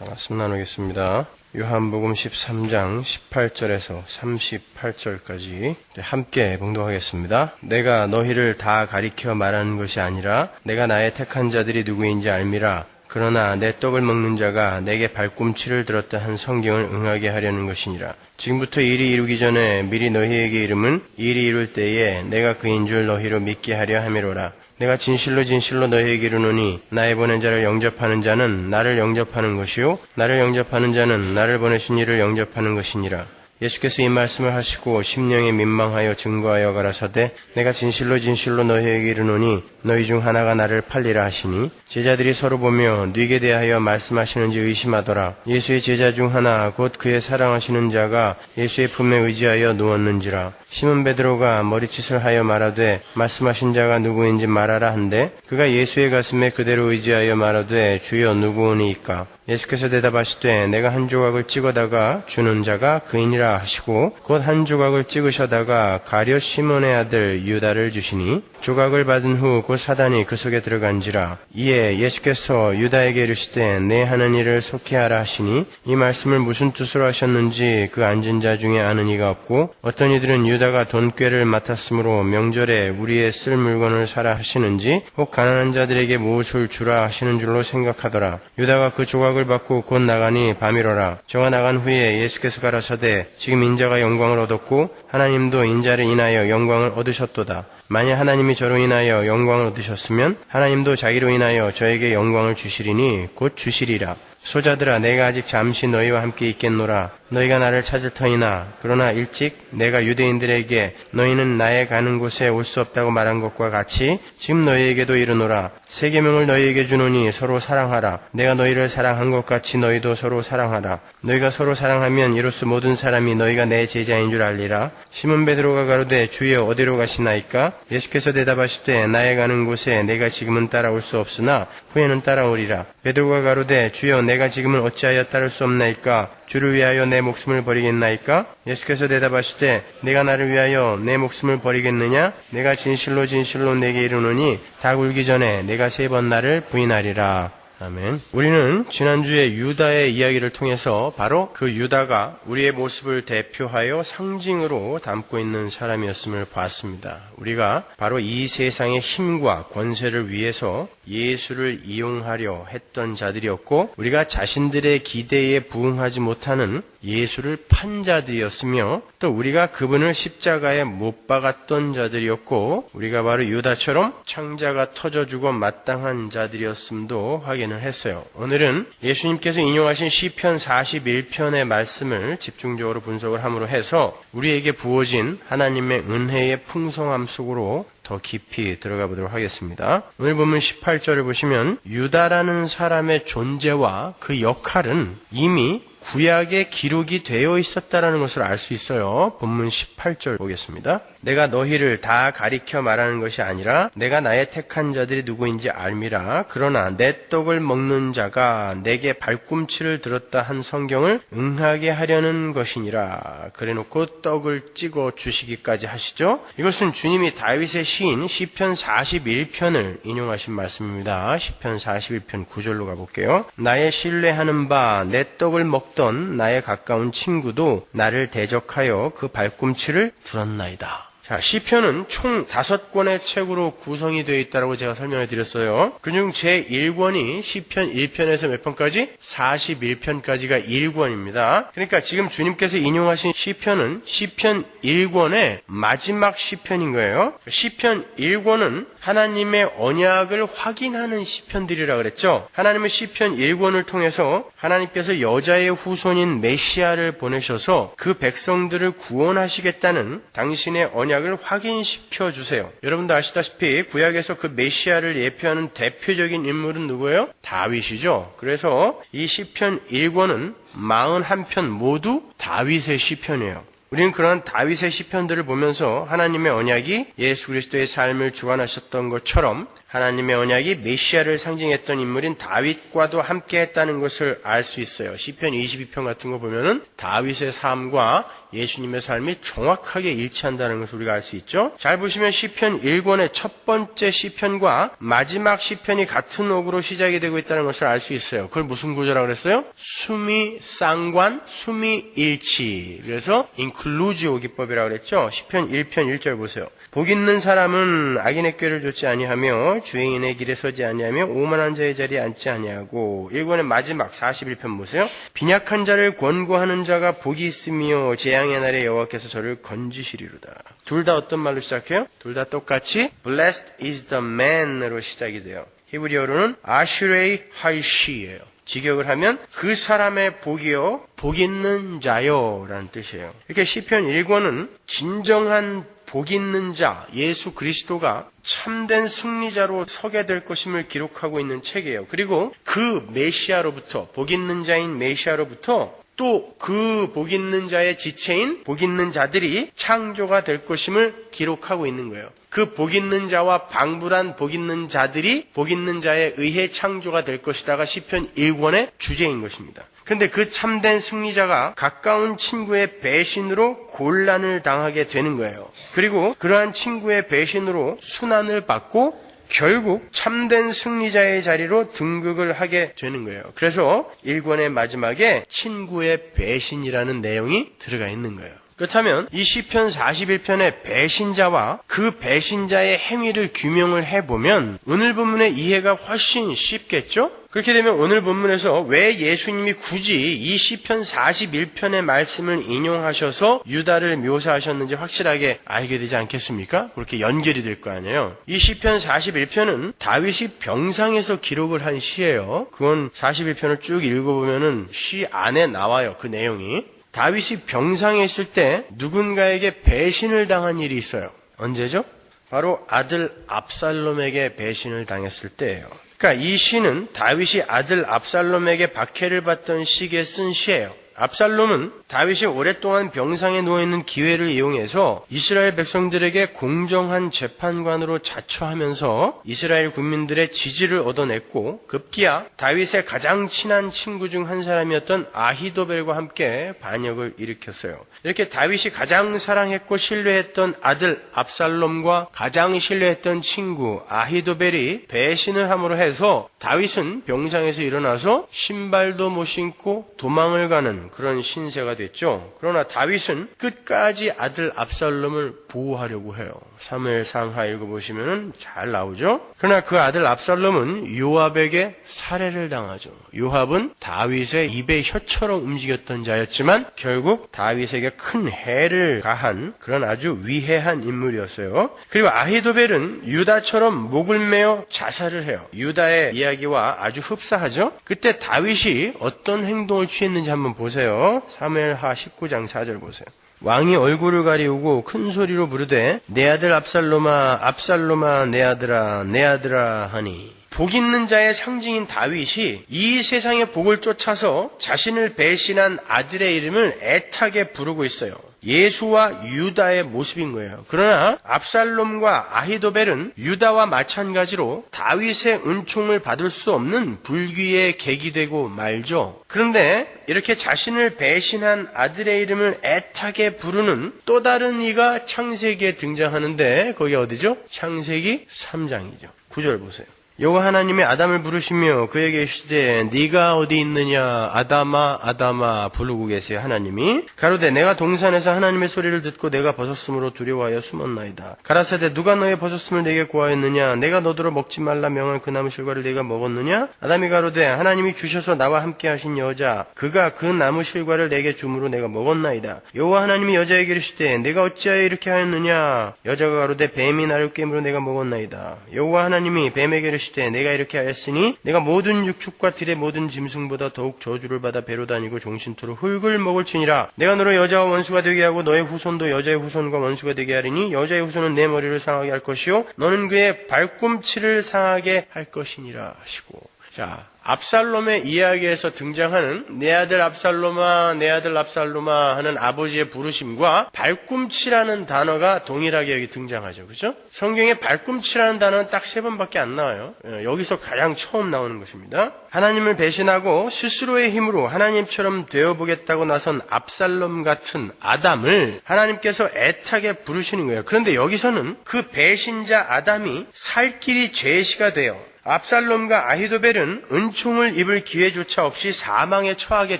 말씀 나누겠습니다. 요한복음 13장 18절에서 38절까지 함께 봉독하겠습니다. 내가 너희를 다 가리켜 말하는 것이 아니라 내가 나의 택한 자들이 누구인지 알미라. 그러나 내 떡을 먹는 자가 내게 발꿈치를 들었다 한 성경을 응하게 하려는 것이니라. 지금부터 일이 이루기 전에 미리 너희에게 이름은 일이 이룰 때에 내가 그인 줄 너희로 믿게 하려 함이로라. 내가 진실로 진실로 너희에게 이르노니 나의 보낸 자를 영접하는 자는 나를 영접하는 것이요 나를 영접하는 자는 나를 보내신 이를 영접하는 것이니라. 예수께서 이 말씀을 하시고 심령에 민망하여 증거하여 가라사대 내가 진실로 진실로 너희에게 이르노니 너희 중 하나가 나를 팔리라 하시니 제자들이 서로 보며 뉘게 대하여 말씀하시는지 의심하더라. 예수의 제자 중 하나 곧 그의 사랑하시는 자가 예수의 품에 의지하여 누웠는지라. 시몬 베드로가 머리짓을 하여 말하되 말씀하신 자가 누구인지 말하라 한데 그가 예수의 가슴에 그대로 의지하여 말하되 주여 누구오니이까. 예수께서 대답하시되 내가 한 조각을 찍어다가 주는 자가 그이니라 하시고 곧 한 조각을 찍으셔다가 가룟 시몬의 아들 유다를 주시니 조각을 받은 후 곧 사단이 그 속에 들어간지라. 이에 예수께서 유다에게 이르시되 내 하는 일을 속히 하라 하시니 이 말씀을 무슨 뜻으로 하셨는지 그 앉은 자 중에 아는 이가 없고 어떤 이들은 유다가 돈꾀를 맡았으므로 명절에 우리의 쓸 물건을 사라 하시는지 혹 가난한 자들에게 무엇을 주라 하시는 줄로 생각하더라. 유다가 그 조각을 받고 곧 나가니 밤이로라. 저가 나간 후에 예수께서 가라사대 지금 인자가 영광을 얻었고 하나님도 인자를 인하여 영광을 얻으셨도다. 만약 하나님이 저로 인하여 영광을 얻으셨으면 하나님도 자기로 인하여 저에게 영광을 주시리니 곧 주시리라. 소자들아 내가 아직 잠시 너희와 함께 있겠노라. 너희가 나를 찾을 터이나 그러나 일찍 내가 유대인들에게 너희는 나의 가는 곳에 올 수 없다고 말한 것과 같이 지금 너희에게도 이르노라. 세 계명을 너희에게 주노니 서로 사랑하라. 내가 너희를 사랑한 것 같이 너희도 서로 사랑하라. 너희가 서로 사랑하면 이로써 모든 사람이 너희가 내 제자인 줄 알리라. 시몬 베드로가 가로되 주여 어디로 가시나이까? 예수께서 대답하시되 나의 가는 곳에 내가 지금은 따라올 수 없으나 후에는 따라오리라. 베드로가 가로되 주여 내가 지금은 어찌하여 따를 수 없나이까? 주를 위하여 내 목숨을 버리겠나이까? 예수께서 대답하시되 내가 나를 위하여 내 목숨을 버리겠느냐? 내가 진실로 진실로 내게 이르노니 닭 울기 전에 내가 3번 나를 부인하리라. 아멘. 우리는 지난주에 유다의 이야기를 통해서 바로 그 유다가 우리의 모습을 대표하여 상징으로 담고 있는 사람이었음을 봤습니다. 우리가 바로 이 세상의 힘과 권세를 위해서 예수를 이용하려 했던 자들이었고 우리가 자신들의 기대에 부응하지 못하는 예수를 판 자들이었으며 또 우리가 그분을 십자가에 못 박았던 자들이었고 우리가 바로 유다처럼 창자가 터져주고 마땅한 자들이었음도 확인을 했어요. 오늘은 예수님께서 인용하신 시편 41편의 말씀을 집중적으로 분석을 함으로 해서 우리에게 부어진 하나님의 은혜의 풍성함 속으로 더 깊이 들어가 보도록 하겠습니다. 오늘 본문 18절을 보시면 유다라는 사람의 존재와 그 역할은 이미 구약에 기록이 되어 있었다는 것을 알 수 있어요. 본문 18절 보겠습니다. 내가 너희를 다 가리켜 말하는 것이 아니라 내가 나의 택한 자들이 누구인지 알미라. 그러나 내 떡을 먹는 자가 내게 발꿈치를 들었다 한 성경을 응하게 하려는 것이니라. 그래놓고 떡을 찍어 주시기까지 하시죠. 이것은 주님이 다윗의 시인 시편 41편을 인용하신 말씀입니다. 시편 41편 9절로 가볼게요. 나의 신뢰하는 바 내 떡을 먹던 나의 가까운 친구도 나를 대적하여 그 발꿈치를 들었나이다. 자, 시편은 총 5권의 책으로 구성이 되어 있다고 제가 설명을 드렸어요. 그중 제1권이 시편 1편에서 몇 편까지? 41편까지가 1권입니다. 그러니까 지금 주님께서 인용하신 시편은 시편 1권의 마지막 시편인 거예요. 시편 1권은 하나님의 언약을 확인하는 시편들이라 그랬죠. 하나님은 시편 1권을 통해서 하나님께서 여자의 후손인 메시아를 보내셔서 그 백성들을 구원하시겠다는 당신의 언약을 확인시켜 주세요. 여러분도 아시다시피 구약에서 그 메시아를 예표하는 대표적인 인물은 누구예요? 다윗이죠. 그래서 이 시편 1권은 41편 모두 다윗의 시편이에요. 우리는 그러한 다윗의 시편들을 보면서 하나님의 언약이 예수 그리스도의 삶을 주관하셨던 것처럼 하나님의 언약이 메시아를 상징했던 인물인 다윗과도 함께 했다는 것을 알 수 있어요. 시편 22편 같은 거 보면은 다윗의 삶과 예수님의 삶이 정확하게 일치한다는 것을 우리가 알 수 있죠. 잘 보시면 시편 1권의 첫 번째 시편과 마지막 시편이 같은 어구로 시작이 되고 있다는 것을 알 수 있어요. 그걸 무슨 구조라고 그랬어요? 수미 쌍관, 수미 일치. 그래서 인클루지오 기법이라고 그랬죠. 시편 1편 1절 보세요. 복 있는 사람은 악인의 꾀를 좇지 아니하며 주행인의 길에 서지 아니하며 오만한 자의 자리에 앉지 아니하고. 1권의 마지막 41편 보세요. 빈약한 자를 권고하는 자가 복이 있으며 재앙의 날에 여호와께서 저를 건지시리로다. 둘 다 어떤 말로 시작해요? 둘 다 똑같이 Blessed is the man으로 시작이 돼요. 히브리어로는 아슈레이 하이시예요. 직역을 하면 그 사람의 복이요 복 있는 자요 라는 뜻이에요. 이렇게 시편 1권은 진정한 복 있는 자 예수 그리스도가 참된 승리자로 서게 될 것임을 기록하고 있는 책이에요. 그리고 그 메시아로부터 복 있는 자인 메시아로부터 또 그 복 있는 자의 지체인 복 있는 자들이 창조가 될 것임을 기록하고 있는 거예요. 그 복 있는 자와 방불한 복 있는 자들이 복 있는 자에 의해 창조가 될 것이다가 시편 1권의 주제인 것입니다. 그런데 그 참된 승리자가 가까운 친구의 배신으로 곤란을 당하게 되는 거예요. 그리고 그러한 친구의 배신으로 순환을 받고 결국 참된 승리자의 자리로 등극을 하게 되는 거예요. 그래서 1권의 마지막에 친구의 배신이라는 내용이 들어가 있는 거예요. 그렇다면 이 시편 41편의 배신자와 그 배신자의 행위를 규명을 해보면 오늘 본문의 이해가 훨씬 쉽겠죠? 그렇게 되면 오늘 본문에서 왜 예수님이 굳이 이 시편 41편의 말씀을 인용하셔서 유다를 묘사하셨는지 확실하게 알게 되지 않겠습니까? 그렇게 연결이 될 거 아니에요. 이 시편 41편은 다윗이 병상에서 기록을 한 시예요. 그건 41편을 쭉 읽어보면은 시 안에 나와요. 그 내용이. 다윗이 병상에 있을 때 누군가에게 배신을 당한 일이 있어요. 언제죠? 바로 아들 압살롬에게 배신을 당했을 때예요. 그러니까 이 시는 다윗이 아들 압살롬에게 박해를 받던 시기에 쓴 시예요. 압살롬은 다윗이 오랫동안 병상에 누워있는 기회를 이용해서 이스라엘 백성들에게 공정한 재판관으로 자처하면서 이스라엘 군민들의 지지를 얻어냈고 급기야 다윗의 가장 친한 친구 중 한 사람이었던 아히도벨과 함께 반역을 일으켰어요. 이렇게 다윗이 가장 사랑했고 신뢰했던 아들 압살롬과 가장 신뢰했던 친구 아히도벨이 배신을 함으로 해서 다윗은 병상에서 일어나서 신발도 못 신고 도망을 가는 그런 신세가 됐죠. 그러나 다윗은 끝까지 아들 압살롬을 보호하려고 해요. 사무엘 상하 읽어보시면 잘 나오죠. 그러나 그 아들 압살롬은 요압에게 살해를 당하죠. 요압은 다윗의 입의 혀처럼 움직였던 자였지만 결국 다윗에게 큰 해를 가한 그런 아주 위해한 인물이었어요. 그리고 아히도벨은 유다처럼 목을 메어 자살을 해요. 유다의 이야기와 아주 흡사하죠. 그때 다윗이 어떤 행동을 취했는지 한번 보세요. 사무엘하 19장 4절 보세요. 왕이 얼굴을 가리우고 큰 소리로 부르되 내 아들 압살롬아 압살롬아 내 아들아 하니. 복 있는 자의 상징인 다윗이 이 세상의 복을 쫓아서 자신을 배신한 아들의 이름을 애타게 부르고 있어요. 예수와 유다의 모습인 거예요. 그러나 압살롬과 아히도벨은 유다와 마찬가지로 다윗의 은총을 받을 수 없는 불귀의 객이 되고 말죠. 그런데 이렇게 자신을 배신한 아들의 이름을 애타게 부르는 또 다른 이가 창세기에 등장하는데 거기 어디죠? 창세기 3장이죠. 9절 보세요. 여호와 하나님이 아담을 부르시며 그에게 이르시되 네가 어디 있느냐 아담아 아담아 부르고 계세요. 하나님이 가로되 내가 동산에서 하나님의 소리를 듣고 내가 벗었으므로 두려워하여 숨었나이다. 가라사대 누가 너의 벗었음을 내게 고하였느냐 내가 너더러 먹지 말라 명한 그 나무 실과를 네가 먹었느냐. 아담이 가로되 하나님이 주셔서 나와 함께 하신 여자 그가 그 나무 실과를 내게 주므로 내가 먹었나이다. 여호와 하나님이 여자에게 이르시되 내가 어찌하여 이렇게 하였느냐. 여자가 가로되 뱀이 나를 꿰므로 내가 먹었나이다. 여호와 하나님이 뱀에게 이르시되 내가 이렇게 하였으니 내가 모든 육축과 들의 모든 짐승보다 더욱 저주를 받아 배로 다니고 종신토로 흙을 먹을지니라. 내가 너로 여자와 원수가 되게 하고 너의 후손도 여자의 후손과 원수가 되게 하리니 여자의 후손은 내 머리를 상하게 할 것이요 너는 그의 발꿈치를 상하게 할 것이니라 하시고. 자, 압살롬의 이야기에서 등장하는 내 아들 압살롬아, 내 아들 압살롬아 하는 아버지의 부르심과 발꿈치라는 단어가 동일하게 여기 등장하죠. 그렇죠? 성경에 발꿈치라는 단어는 딱 3번밖에 안 나와요. 여기서 가장 처음 나오는 것입니다. 하나님을 배신하고 스스로의 힘으로 하나님처럼 되어보겠다고 나선 압살롬 같은 아담을 하나님께서 애타게 부르시는 거예요. 그런데 여기서는 그 배신자 아담이 살 길이 죄시가 돼요. 압살롬과 아히도벨은 은총을 입을 기회조차 없이 사망에 처하게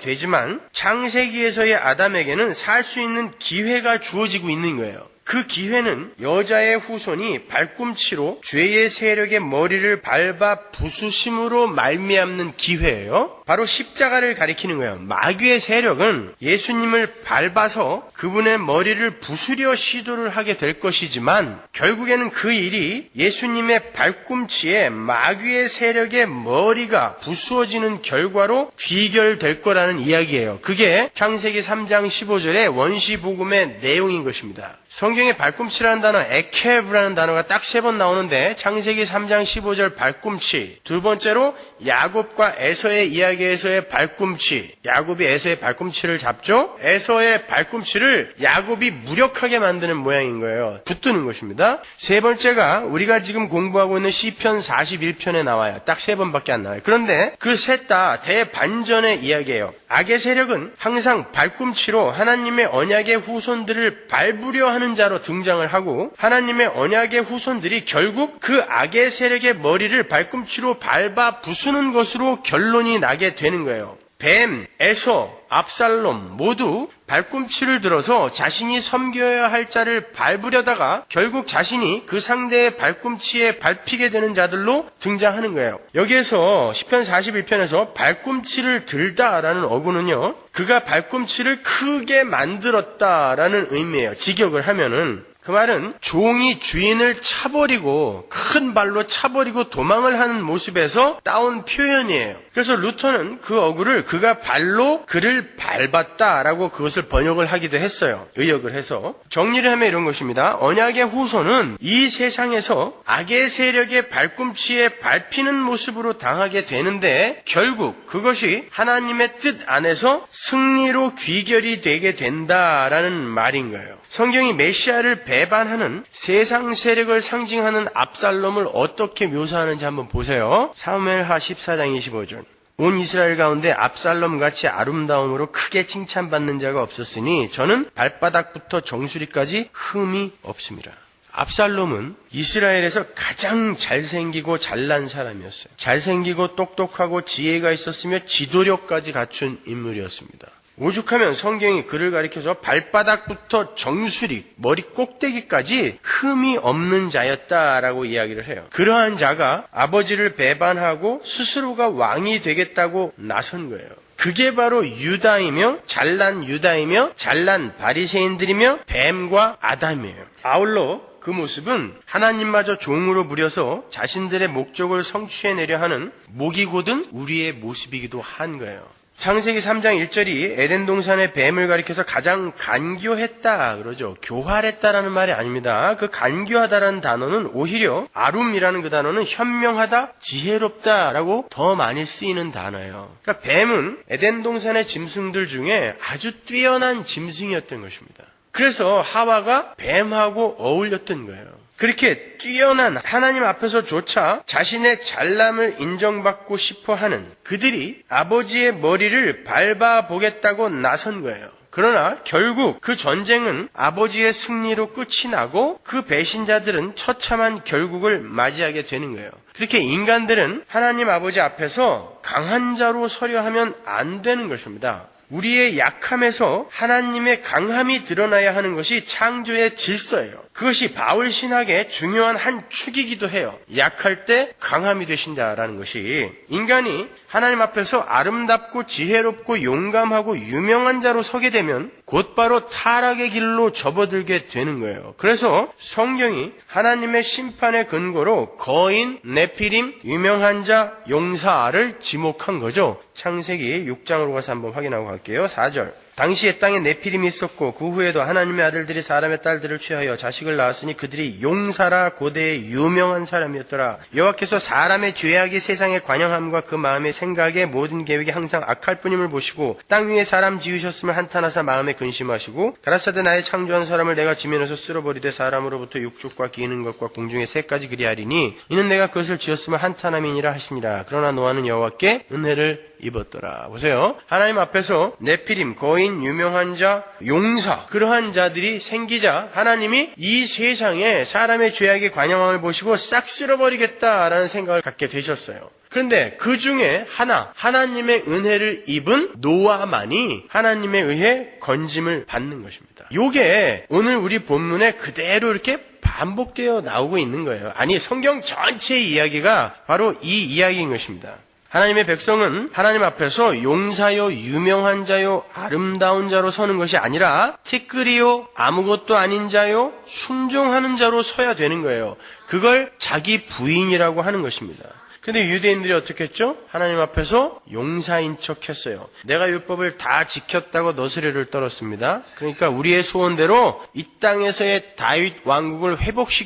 되지만 창세기에서의 아담에게는 살 수 있는 기회가 주어지고 있는 거예요. 그 기회는 여자의 후손이 발꿈치로 죄의 세력의 머리를 밟아 부수심으로 말미암는 기회예요. 바로 십자가를 가리키는 거예요. 마귀의 세력은 예수님을 밟아서 그분의 머리를 부수려 시도를 하게 될 것이지만 결국에는 그 일이 예수님의 발꿈치에 마귀의 세력의 머리가 부수어지는 결과로 귀결될 거라는 이야기예요. 그게 창세기 3장 15절의 원시복음의 내용인 것입니다. 성경에 발꿈치라는 단어, 에케브라는 단어가 딱 3번 나오는데 창세기 3장 15절 발꿈치, 두 번째로 야곱과 에서의 이야기에서의 발꿈치, 야곱이 에서의 발꿈치를 잡죠. 에서의 발꿈치를 야곱이 무력하게 만드는 모양인 거예요. 붙드는 것입니다. 세 번째가 우리가 지금 공부하고 있는 시편 41편에 나와요. 딱 3번밖에 안 나와요. 그런데 그 셋 다 대반전의 이야기예요. 악의 세력은 항상 발꿈치로 하나님의 언약의 후손들을 밟으려 하는 자로 등장을 하고 하나님의 언약의 후손들이 결국 그 악의 세력의 머리를 발꿈치로 밟아 부수는 것으로 결론이 나게 되는 거예요. 뱀, 에서, 압살롬 모두 발꿈치를 들어서 자신이 섬겨야 할 자를 밟으려다가 결국 자신이 그 상대의 발꿈치에 밟히게 되는 자들로 등장하는 거예요. 여기에서 시편 41편에서 발꿈치를 들다라는 어구는요, 그가 발꿈치를 크게 만들었다라는 의미예요. 직역을 하면은. 그 말은 종이 주인을 차버리고 큰 발로 차버리고 도망을 하는 모습에서 따온 표현이에요. 그래서 루터는 그 어구를 그가 발로 그를 밟았다라고 그것을 번역을 하기도 했어요. 의역을 해서. 정리를 하면 이런 것입니다. 언약의 후손은 이 세상에서 악의 세력의 발꿈치에 밟히는 모습으로 당하게 되는데 결국 그것이 하나님의 뜻 안에서 승리로 귀결이 되게 된다라는 말인 거예요. 성경이 메시아를 배반하는 세상 세력을 상징하는 압살롬을 어떻게 묘사하는지 한번 보세요. 사무엘하 14장 25절. 온 이스라엘 가운데 압살롬같이 아름다움으로 크게 칭찬받는 자가 없었으니 저는 발바닥부터 정수리까지 흠이 없습니다. 압살롬은 이스라엘에서 가장 잘생기고 잘난 사람이었어요. 잘생기고 똑똑하고 지혜가 있었으며 지도력까지 갖춘 인물이었습니다. 오죽하면 성경이 그를 가리켜서 발바닥부터 정수리, 머리 꼭대기까지 흠이 없는 자였다라고 이야기를 해요. 그러한 자가 아버지를 배반하고 스스로가 왕이 되겠다고 나선 거예요. 그게 바로 유다이며 잘난 바리새인들이며 뱀과 아담이에요. 아울러 그 모습은 하나님마저 종으로 부려서 자신들의 목적을 성취해내려 하는 목이 곧은 우리의 모습이기도 한 거예요. 창세기 3장 1절이 에덴 동산의 뱀을 가리켜서 가장 간교했다 그러죠. 교활했다라는 말이 아닙니다. 그 간교하다라는 단어는 오히려 아룸이라는 그 단어는 현명하다, 지혜롭다라고 더 많이 쓰이는 단어예요. 그러니까 뱀은 에덴 동산의 짐승들 중에 아주 뛰어난 짐승이었던 것입니다. 그래서 하와가 뱀하고 어울렸던 거예요. 그렇게 뛰어난 하나님 앞에서조차 자신의 잘남을 인정받고 싶어하는 그들이 아버지의 머리를 밟아보겠다고 나선 거예요. 그러나 결국 그 전쟁은 아버지의 승리로 끝이 나고 그 배신자들은 처참한 결국을 맞이하게 되는 거예요. 그렇게 인간들은 하나님 아버지 앞에서 강한 자로 서려 하면 안 되는 것입니다. 우리의 약함에서 하나님의 강함이 드러나야 하는 것이 창조의 질서예요. 그것이 바울 신학의 중요한 한 축이기도 해요. 약할 때 강함이 되신다라는 것이 인간이 하나님 앞에서 아름답고 지혜롭고 용감하고 유명한 자로 서게 되면 곧바로 타락의 길로 접어들게 되는 거예요. 그래서 성경이 하나님의 심판의 근거로 거인, 네피림, 유명한 자, 용사를 지목한 거죠. 창세기 6장으로 가서 한번 확인하고 갈게요. 4절. 당시에 땅에 네피림이 있었고 그 후에도 하나님의 아들들이 사람의 딸들을 취하여 자식을 낳았으니 그들이 용사라 고대의 유명한 사람이었더라. 여호와께서 사람의 죄악이 세상의 관영함과 그 마음의 생각의 모든 계획이 항상 악할 뿐임을 보시고 땅 위에 사람 지으셨음을 한탄하사 마음에 근심하시고 가라사대 나의 창조한 사람을 내가 지면에서 쓸어버리되 사람으로부터 육축과 기는 것과 공중의 새까지 그리하리니 이는 내가 그것을 지었음을 한탄함이니라 하시니라. 그러나 노아는 여호와께 은혜를 입었더라. 보세요. 하나님 앞에서 네피림, 거인, 유명한 자, 용사, 그러한 자들이 생기자 하나님이 이 세상에 사람의 죄악의 관영함을 보시고 싹 쓸어버리겠다라는 생각을 갖게 되셨어요. 그런데 그 중에 하나님의 은혜를 입은 노아만이 하나님에 의해 건짐을 받는 것입니다. 요게 오늘 우리 본문에 그대로 이렇게 반복되어 나오고 있는 거예요. 아니, 성경 전체의 이야기가 바로 이 이야기인 것입니다. 하나님의 백성은 하나님 앞에서 용사요, 유명한 자요, 아름다운 자로 서는 것이 아니라 티끌이요, 아무것도 아닌 자요, 순종하는 자로 서야 되는 거예요. 그걸 자기 부인이라고 하는 것입니다. 근데 유대인들이 어떻게 했죠? 하나님 앞에서 용사인 척 했어요. 내가 율법을 다 지켰다고 너스레를 떨었습니다. 그러니까 우리의 소원대로 이 땅에서의 다윗 왕국을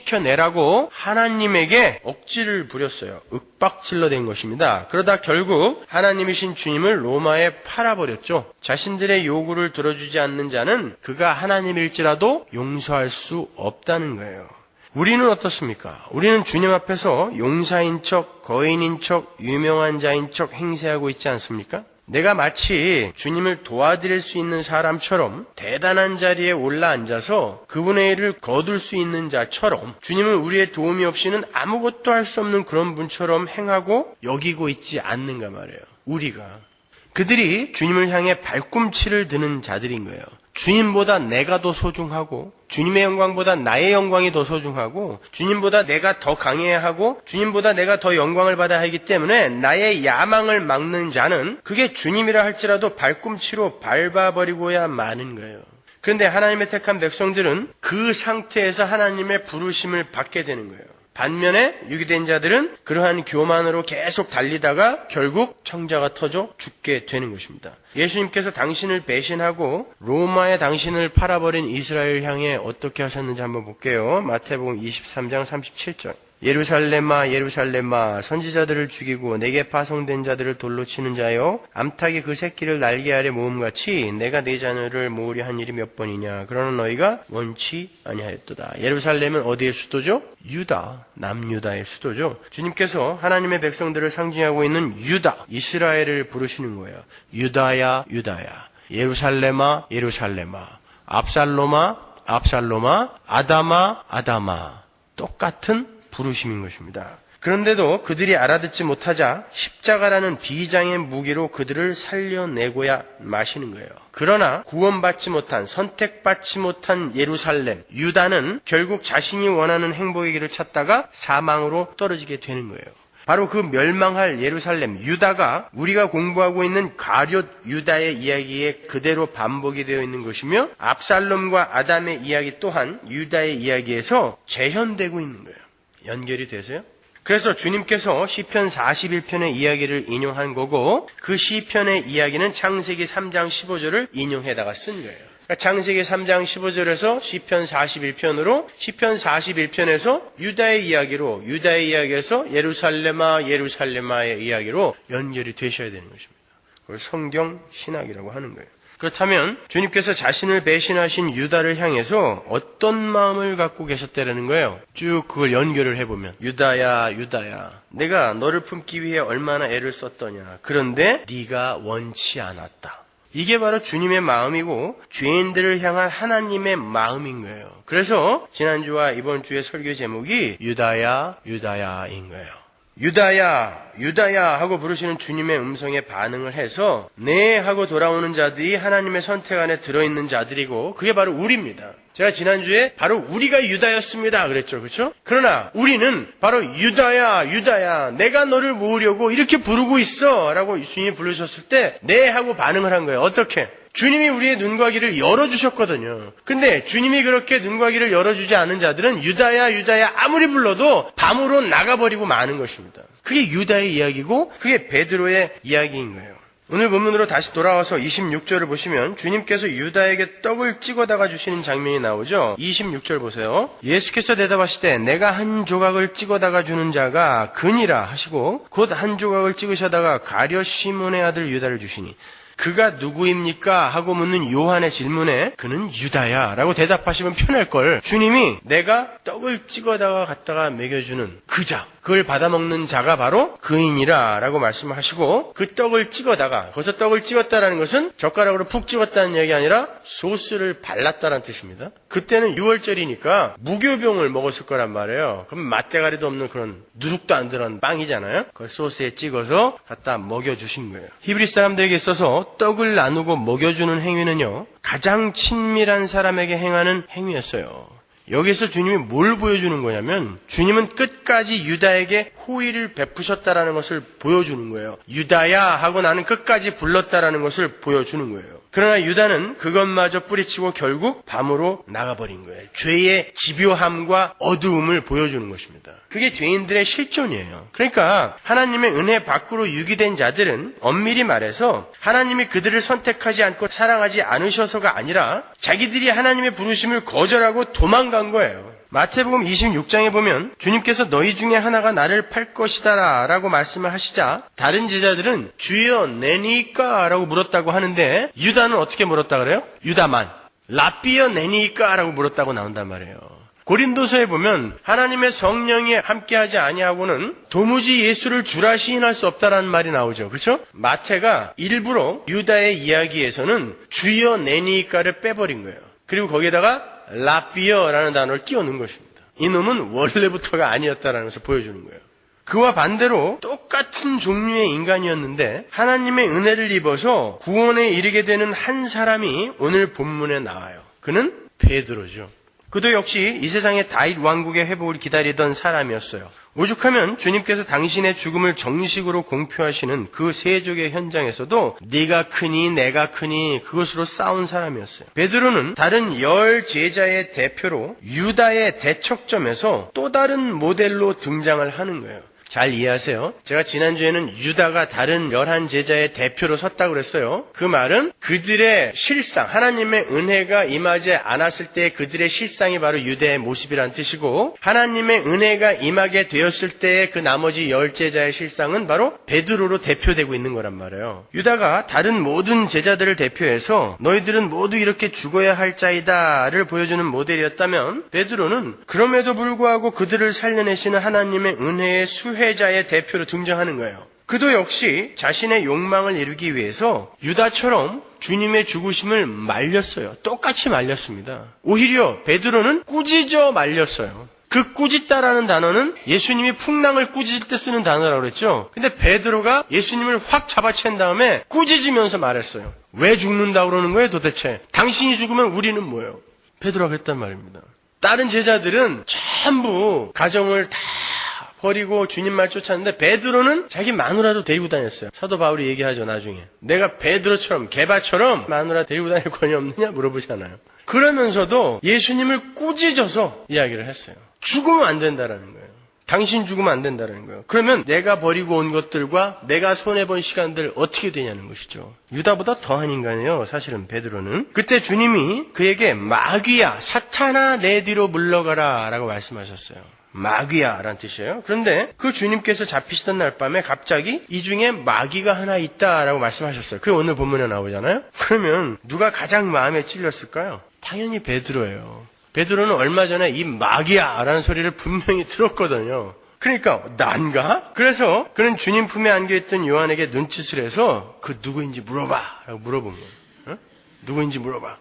회복시켜내라고 하나님에게 억지를 부렸어요. 윽박질러 댄 것입니다. 그러다 결국 하나님이신 주님을 로마에 팔아버렸죠. 자신들의 요구를 들어주지 않는 자는 그가 하나님일지라도 용서할 수 없다는 거예요. 우리는 어떻습니까? 우리는 주님 앞에서 용사인 척, 거인인 척, 유명한 자인 척 행세하고 있지 않습니까? 내가 마치 주님을 도와드릴 수 있는 사람처럼 대단한 자리에 올라앉아서 그분의 일을 거둘 수 있는 자처럼 주님은 우리의 도움이 없이는 아무것도 할 수 없는 그런 분처럼 행하고 여기고 있지 않는가 말이에요. 우리가. 그들이 주님을 향해 발꿈치를 드는 자들인 거예요. 주님보다 내가 더 소중하고 주님의 영광보다 나의 영광이 더 소중하고 주님보다 내가 더 강해야 하고 주님보다 내가 더 영광을 받아야 하기 때문에 나의 야망을 막는 자는 그게 주님이라 할지라도 발꿈치로 밟아버리고야 마는 거예요. 그런데 하나님의 택한 백성들은 그 상태에서 하나님의 부르심을 받게 되는 거예요. 반면에 유기된 자들은 그러한 교만으로 계속 달리다가 결국 청자가 터져 죽게 되는 것입니다. 예수님께서 당신을 배신하고 로마에 당신을 팔아버린 이스라엘 향해 어떻게 하셨는지 한번 볼게요. 마태복음 23장 37절. 예루살렘아 예루살렘아 선지자들을 죽이고 내게 파송된 자들을 돌로 치는 자여 암탉이 그 새끼를 날개 아래 모음같이 내가 네 자녀를 모으려 한 일이 몇 번이냐. 그러나 너희가 원치 아니하였도다. 예루살렘은 어디의 수도죠? 유다, 남유다의 수도죠. 주님께서 하나님의 백성들을 상징하고 있는 유다, 이스라엘을 부르시는 거예요. 유다야 유다야, 예루살렘아 예루살렘아, 압살롬아 압살롬아, 아담아 아담아. 똑같은 부르심인 것입니다. 그런데도 그들이 알아듣지 못하자 십자가라는 비장의 무기로 그들을 살려내고야 마시는 거예요. 그러나 구원받지 못한, 선택받지 못한 예루살렘, 유다는 결국 자신이 원하는 행복의 길을 찾다가 사망으로 떨어지게 되는 거예요. 바로 그 멸망할 예루살렘, 유다가 우리가 공부하고 있는 가룟 유다의 이야기에 그대로 반복이 되어 있는 것이며 압살롬과 아담의 이야기 또한 유다의 이야기에서 재현되고 있는 거예요. 연결이 되세요? 그래서 주님께서 시편 41편의 이야기를 인용한 거고 그 시편의 이야기는 창세기 3장 15절을 인용해다가 쓴 거예요. 그러니까 창세기 3장 15절에서 시편 41편으로 시편 41편에서 유다의 이야기로 유다의 이야기에서 예루살렘아 예루살렘아의 이야기로 연결이 되셔야 되는 것입니다. 그걸 성경 신학이라고 하는 거예요. 그렇다면 주님께서 자신을 배신하신 유다를 향해서 어떤 마음을 갖고 계셨다라는 거예요. 쭉 그걸 연결을 해보면 유다야 유다야 내가 너를 품기 위해 얼마나 애를 썼더냐. 그런데 네가 원치 않았다. 이게 바로 주님의 마음이고 죄인들을 향한 하나님의 마음인 거예요. 그래서 지난주와 이번 주의 설교 제목이 유다야 유다야인 거예요. 유다야 유다야 하고 부르시는 주님의 음성에 반응을 해서 네 하고 돌아오는 자들이 하나님의 선택 안에 들어있는 자들이고 그게 바로 우리입니다. 제가 지난주에 바로 우리가 유다였습니다 그랬죠. 그렇죠? 그러나 우리는 바로 유다야 유다야 내가 너를 모으려고 이렇게 부르고 있어 라고 주님이 부르셨을 때 네 하고 반응을 한 거예요. 어떻게? 주님이 우리의 눈과 귀를 열어주셨거든요. 근데 주님이 그렇게 눈과 귀를 열어주지 않은 자들은 유다야 유다야 아무리 불러도 밤으로 나가버리고 마는 것입니다. 그게 유다의 이야기고 그게 베드로의 이야기인 거예요. 오늘 본문으로 다시 돌아와서 26절을 보시면 주님께서 유다에게 떡을 찍어다가 주시는 장면이 나오죠. 26절 보세요. 예수께서 대답하시되 내가 한 조각을 찍어다가 주는 자가 그니라 하시고 곧 한 조각을 찍으셔다가 가룟 시몬의 아들 유다를 주시니 그가 누구입니까? 하고 묻는 요한의 질문에 그는 유다야 라고 대답하시면 편할 걸. 주님이 내가 떡을 찍어다가 갖다가 먹여주는 그 자, 그걸 받아먹는 자가 바로 그인이라 라고 말씀을 하시고 그 떡을 찍어다가, 거기서 떡을 찍었다라는 것은 젓가락으로 푹 찍었다는 얘기 아니라 소스를 발랐다는 뜻입니다. 그때는 6월절이니까 무교병을 먹었을 거란 말이에요. 그럼 맛대가리도 없는 그런 누룩도 안 들어간 빵이잖아요. 그걸 소스에 찍어서 갖다 먹여주신 거예요. 히브리 사람들에게 있어서 떡을 나누고 먹여주는 행위는요, 가장 친밀한 사람에게 행하는 행위였어요. 여기서 주님이 뭘 보여주는 거냐면 주님은 끝까지 유다에게 호의를 베푸셨다라는 것을 보여주는 거예요. 유다야 하고 나는 끝까지 불렀다라는 것을 보여주는 거예요. 그러나 유다는 그것마저 뿌리치고 결국 밤으로 나가버린 거예요. 죄의 집요함과 어두움을 보여주는 것입니다. 그게 죄인들의 실존이에요. 그러니까 하나님의 은혜 밖으로 유기된 자들은 엄밀히 말해서 하나님이 그들을 선택하지 않고 사랑하지 않으셔서가 아니라 자기들이 하나님의 부르심을 거절하고 도망간 거예요. 마태복음 26장에 보면 주님께서 너희 중에 하나가 나를 팔 것이다 라고 말씀을 하시자 다른 제자들은 주여 내니까 라고 물었다고 하는데 유다는 어떻게 물었다 그래요? 유다만 라삐여 내니까 라고 물었다고 나온단 말이에요. 고린도서에 보면 하나님의 성령이 함께하지 아니하고는 도무지 예수를 주라 시인할 수 없다라는 말이 나오죠. 그렇죠? 마태가 일부러 유다의 이야기에서는 주여 내니까를 빼버린 거예요. 그리고 거기에다가 라삐어라는 단어를 끼워 넣은 것입니다. 이놈은 원래부터가 아니었다라는 것을 보여주는 거예요. 그와 반대로 똑같은 종류의 인간이었는데 하나님의 은혜를 입어서 구원에 이르게 되는 한 사람이 오늘 본문에 나와요. 그는 베드로죠. 그도 역시 이 세상의 다윗 왕국의 회복을 기다리던 사람이었어요. 오죽하면 주님께서 당신의 죽음을 정식으로 공표하시는 그 세족의 현장에서도 네가 크니 내가 크니 그것으로 싸운 사람이었어요. 베드로는 다른 10 제자의 대표로 유다의 대척점에서 또 다른 모델로 등장을 하는 거예요. 잘 이해하세요. 제가 지난주에는 유다가 다른 11 제자의 대표로 섰다고 그랬어요. 그 말은 그들의 실상, 하나님의 은혜가 임하지 않았을 때 그들의 실상이 바로 유대의 모습이란 뜻이고 하나님의 은혜가 임하게 되었을 때의 그 나머지 10 제자의 실상은 바로 베드로로 대표되고 있는 거란 말이에요. 유다가 다른 모든 제자들을 대표해서 너희들은 모두 이렇게 죽어야 할 자이다를 보여주는 모델이었다면 베드로는 그럼에도 불구하고 그들을 살려내시는 하나님의 은혜의 수혜자의 대표로 등장하는 거예요. 그도 역시 자신의 욕망을 이루기 위해서 유다처럼 주님의 죽으심을 말렸어요. 똑같이 말렸습니다. 오히려 베드로는 꾸짖어 말렸어요. 그 꾸짖다라는 단어는 예수님이 풍랑을 꾸짖을 때 쓰는 단어라고 그랬죠. 근데 베드로가 예수님을 확 잡아챈 다음에 꾸짖으면서 말했어요. 왜 죽는다고 그러는 거예요 도대체? 당신이 죽으면 우리는 뭐예요? 베드로가 그랬단 말입니다. 다른 제자들은 전부 가정을 다 버리고 주님 말 쫓았는데 베드로는 자기 마누라도 데리고 다녔어요. 사도 바울이 얘기하죠 나중에. 내가 베드로처럼 게바처럼 마누라 데리고 다닐 권이 없느냐 물어보잖아요. 그러면서도 예수님을 꾸짖어서 이야기를 했어요. 죽으면 안 된다라는 거예요. 당신 죽으면 안 된다라는 거예요. 그러면 내가 버리고 온 것들과 내가 손해본 시간들 어떻게 되냐는 것이죠. 유다보다 더한 인간이에요. 사실은 베드로는. 그때 주님이 그에게 마귀야 사탄아 내 뒤로 물러가라 라고 말씀하셨어요. 마귀야 라는 뜻이에요. 그런데 그 주님께서 잡히시던 날 밤에 갑자기 이 중에 마귀가 하나 있다라고 말씀하셨어요. 그게 오늘 본문에 나오잖아요. 그러면 누가 가장 마음에 찔렸을까요? 당연히 베드로예요. 베드로는 얼마 전에 이 마귀야 라는 소리를 분명히 들었거든요. 그러니까 난가? 그래서 그는 주님 품에 안겨있던 요한에게 눈짓을 해서 그 누구인지 물어봐 라고 물어본 거예요. 누구인지 물어봐.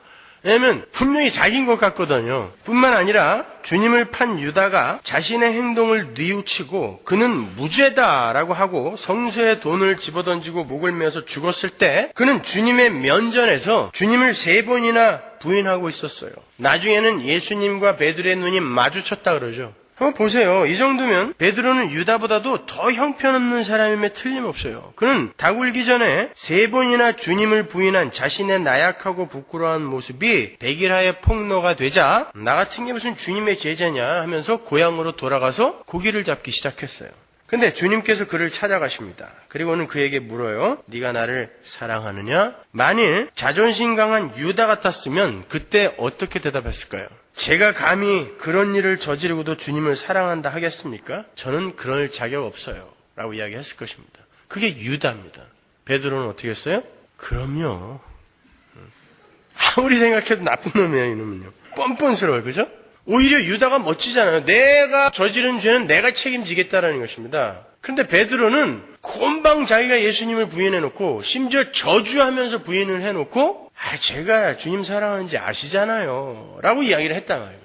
왜냐면 분명히 자기인 것 같거든요. 뿐만 아니라 주님을 판 유다가 자신의 행동을 뉘우치고 그는 무죄다라고 하고 성소에 돈을 집어던지고 목을 메어서 죽었을 때 그는 주님의 면전에서 주님을 3번이나 부인하고 있었어요. 나중에는 예수님과 베드로의 눈이 마주쳤다 그러죠. 한번 보세요. 이 정도면 베드로는 유다보다도 더 형편없는 사람임에 틀림없어요. 그는 닭 울기 전에 3번이나 주님을 부인한 자신의 나약하고 부끄러운 모습이 백일하에 폭로가 되자 나 같은 게 무슨 주님의 제자냐 하면서 고향으로 돌아가서 고기를 잡기 시작했어요. 근데 주님께서 그를 찾아가십니다. 그리고는 그에게 물어요. 네가 나를 사랑하느냐? 만일 자존심 강한 유다 같았으면 그때 어떻게 대답했을까요? 제가 감히 그런 일을 저지르고도 주님을 사랑한다 하겠습니까? 저는 그럴 자격 없어요. 라고 이야기했을 것입니다. 그게 유다입니다. 베드로는 어떻게 했어요? 그럼요. 아무리 생각해도 나쁜 놈이야, 이놈은요. 뻔뻔스러워요, 그죠? 오히려 유다가 멋지잖아요. 내가 저지른 죄는 내가 책임지겠다라는 것입니다. 그런데 베드로는 곰방 자기가 예수님을 부인해놓고 심지어 저주하면서 부인을 해놓고 제가 주님 사랑하는지 아시잖아요. 라고 이야기를 했단 말입니다.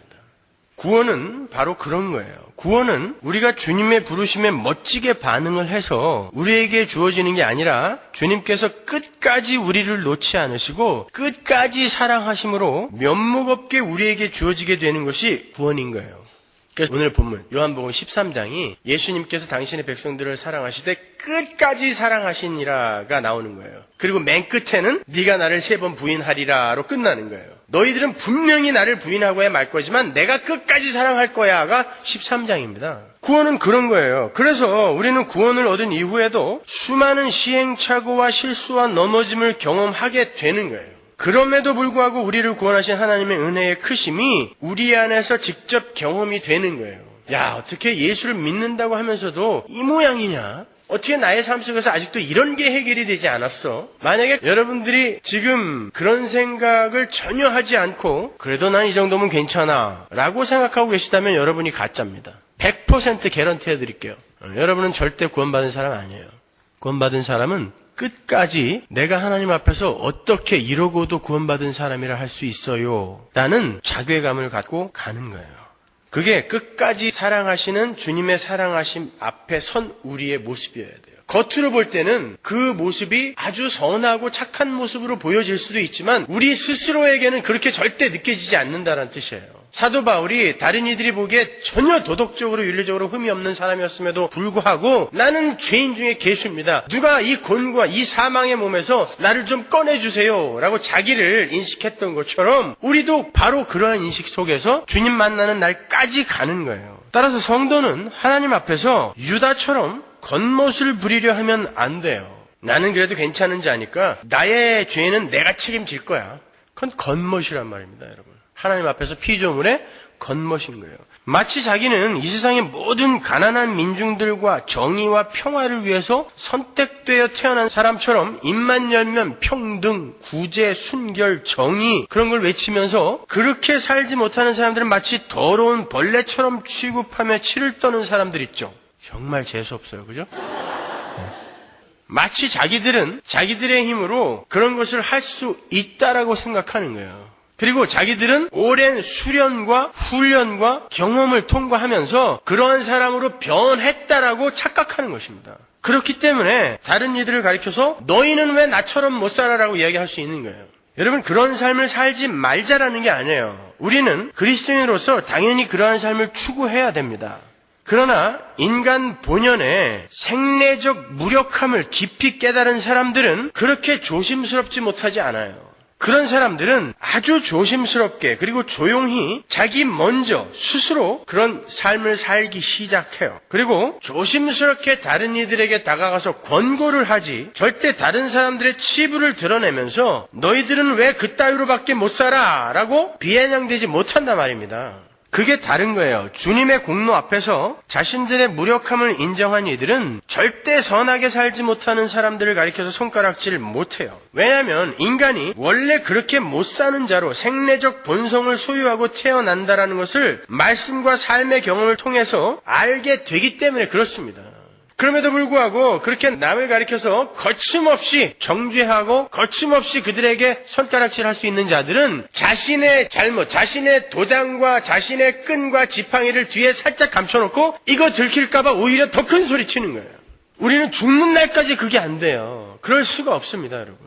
구원은 바로 그런 거예요. 구원은 우리가 주님의 부르심에 멋지게 반응을 해서 우리에게 주어지는 게 아니라 주님께서 끝까지 우리를 놓지 않으시고 끝까지 사랑하심으로 면목없게 우리에게 주어지게 되는 것이 구원인 거예요. 그래서 오늘 본문 요한복음 13장이 예수님께서 당신의 백성들을 사랑하시되 끝까지 사랑하시니라가 나오는 거예요. 그리고 맨 끝에는 네가 나를 3번 부인하리라로 끝나는 거예요. 너희들은 분명히 나를 부인하고야 말 거지만 내가 끝까지 사랑할 거야가 13장입니다. 구원은 그런 거예요. 그래서 우리는 구원을 얻은 이후에도 수많은 시행착오와 실수와 넘어짐을 경험하게 되는 거예요. 그럼에도 불구하고 우리를 구원하신 하나님의 은혜의 크심이 우리 안에서 직접 경험이 되는 거예요. 야, 어떻게 예수를 믿는다고 하면서도 이 모양이냐? 어떻게 나의 삶 속에서 아직도 이런 게 해결이 되지 않았어? 만약에 여러분들이 지금 그런 생각을 전혀 하지 않고 그래도 난 이 정도면 괜찮아 라고 생각하고 계시다면 여러분이 가짜입니다. 100% 개런티 해드릴게요. 여러분은 절대 구원받은 사람 아니에요. 구원받은 사람은 끝까지 내가 하나님 앞에서 어떻게 이러고도 구원받은 사람이라 할 수 있어요 라는 자괴감을 갖고 가는 거예요. 그게 끝까지 사랑하시는 주님의 사랑하심 앞에 선 우리의 모습이어야 돼요. 겉으로 볼 때는 그 모습이 아주 선하고 착한 모습으로 보여질 수도 있지만 우리 스스로에게는 그렇게 절대 느껴지지 않는다는 뜻이에요. 사도 바울이 다른 이들이 보기에 전혀 도덕적으로 윤리적으로 흠이 없는 사람이었음에도 불구하고 나는 죄인 중에 괴수입니다. 누가 이 곤과 이 사망의 몸에서 나를 좀 꺼내주세요 라고 자기를 인식했던 것처럼 우리도 바로 그러한 인식 속에서 주님 만나는 날까지 가는 거예요. 따라서 성도는 하나님 앞에서 유다처럼 겉멋을 부리려 하면 안 돼요. 나는 그래도 괜찮은지 아니까 나의 죄는 내가 책임질 거야. 그건 겉멋이란 말입니다, 여러분. 하나님 앞에서 피조물의 겉멋인 거예요. 마치 자기는 이 세상의 모든 가난한 민중들과 정의와 평화를 위해서 선택되어 태어난 사람처럼 입만 열면 평등, 구제, 순결, 정의 그런 걸 외치면서 그렇게 살지 못하는 사람들은 마치 더러운 벌레처럼 취급하며 치를 떠는 사람들 있죠. 정말 재수없어요. 그죠? 마치 자기들은 자기들의 힘으로 그런 것을 할 수 있다라고 생각하는 거예요. 그리고 자기들은 오랜 수련과 훈련과 경험을 통과하면서 그러한 사람으로 변했다라고 착각하는 것입니다. 그렇기 때문에 다른 이들을 가리켜서 너희는 왜 나처럼 못 살아라고 이야기할 수 있는 거예요. 여러분, 그런 삶을 살지 말자라는 게 아니에요. 우리는 그리스도인으로서 당연히 그러한 삶을 추구해야 됩니다. 그러나 인간 본연의 생내적 무력함을 깊이 깨달은 사람들은 그렇게 조심스럽지 못하지 않아요. 그런 사람들은 아주 조심스럽게 그리고 조용히 자기 먼저 스스로 그런 삶을 살기 시작해요. 그리고 조심스럽게 다른 이들에게 다가가서 권고를 하지 절대 다른 사람들의 치부를 드러내면서 너희들은 왜 그따위로밖에 못 살아? 라고 비아냥대지 못한단 말입니다. 그게 다른 거예요. 주님의 공로 앞에서 자신들의 무력함을 인정한 이들은 절대 선하게 살지 못하는 사람들을 가리켜서 손가락질 못해요. 왜냐하면 인간이 원래 그렇게 못 사는 자로 생내적 본성을 소유하고 태어난다라는 것을 말씀과 삶의 경험을 통해서 알게 되기 때문에 그렇습니다. 그럼에도 불구하고 그렇게 남을 가리켜서 거침없이 정죄하고 거침없이 그들에게 손가락질할 수 있는 자들은 자신의 잘못, 자신의 도장과 자신의 끈과 지팡이를 뒤에 살짝 감춰놓고 이거 들킬까봐 오히려 더 큰 소리 치는 거예요. 우리는 죽는 날까지 그게 안 돼요. 그럴 수가 없습니다, 여러분.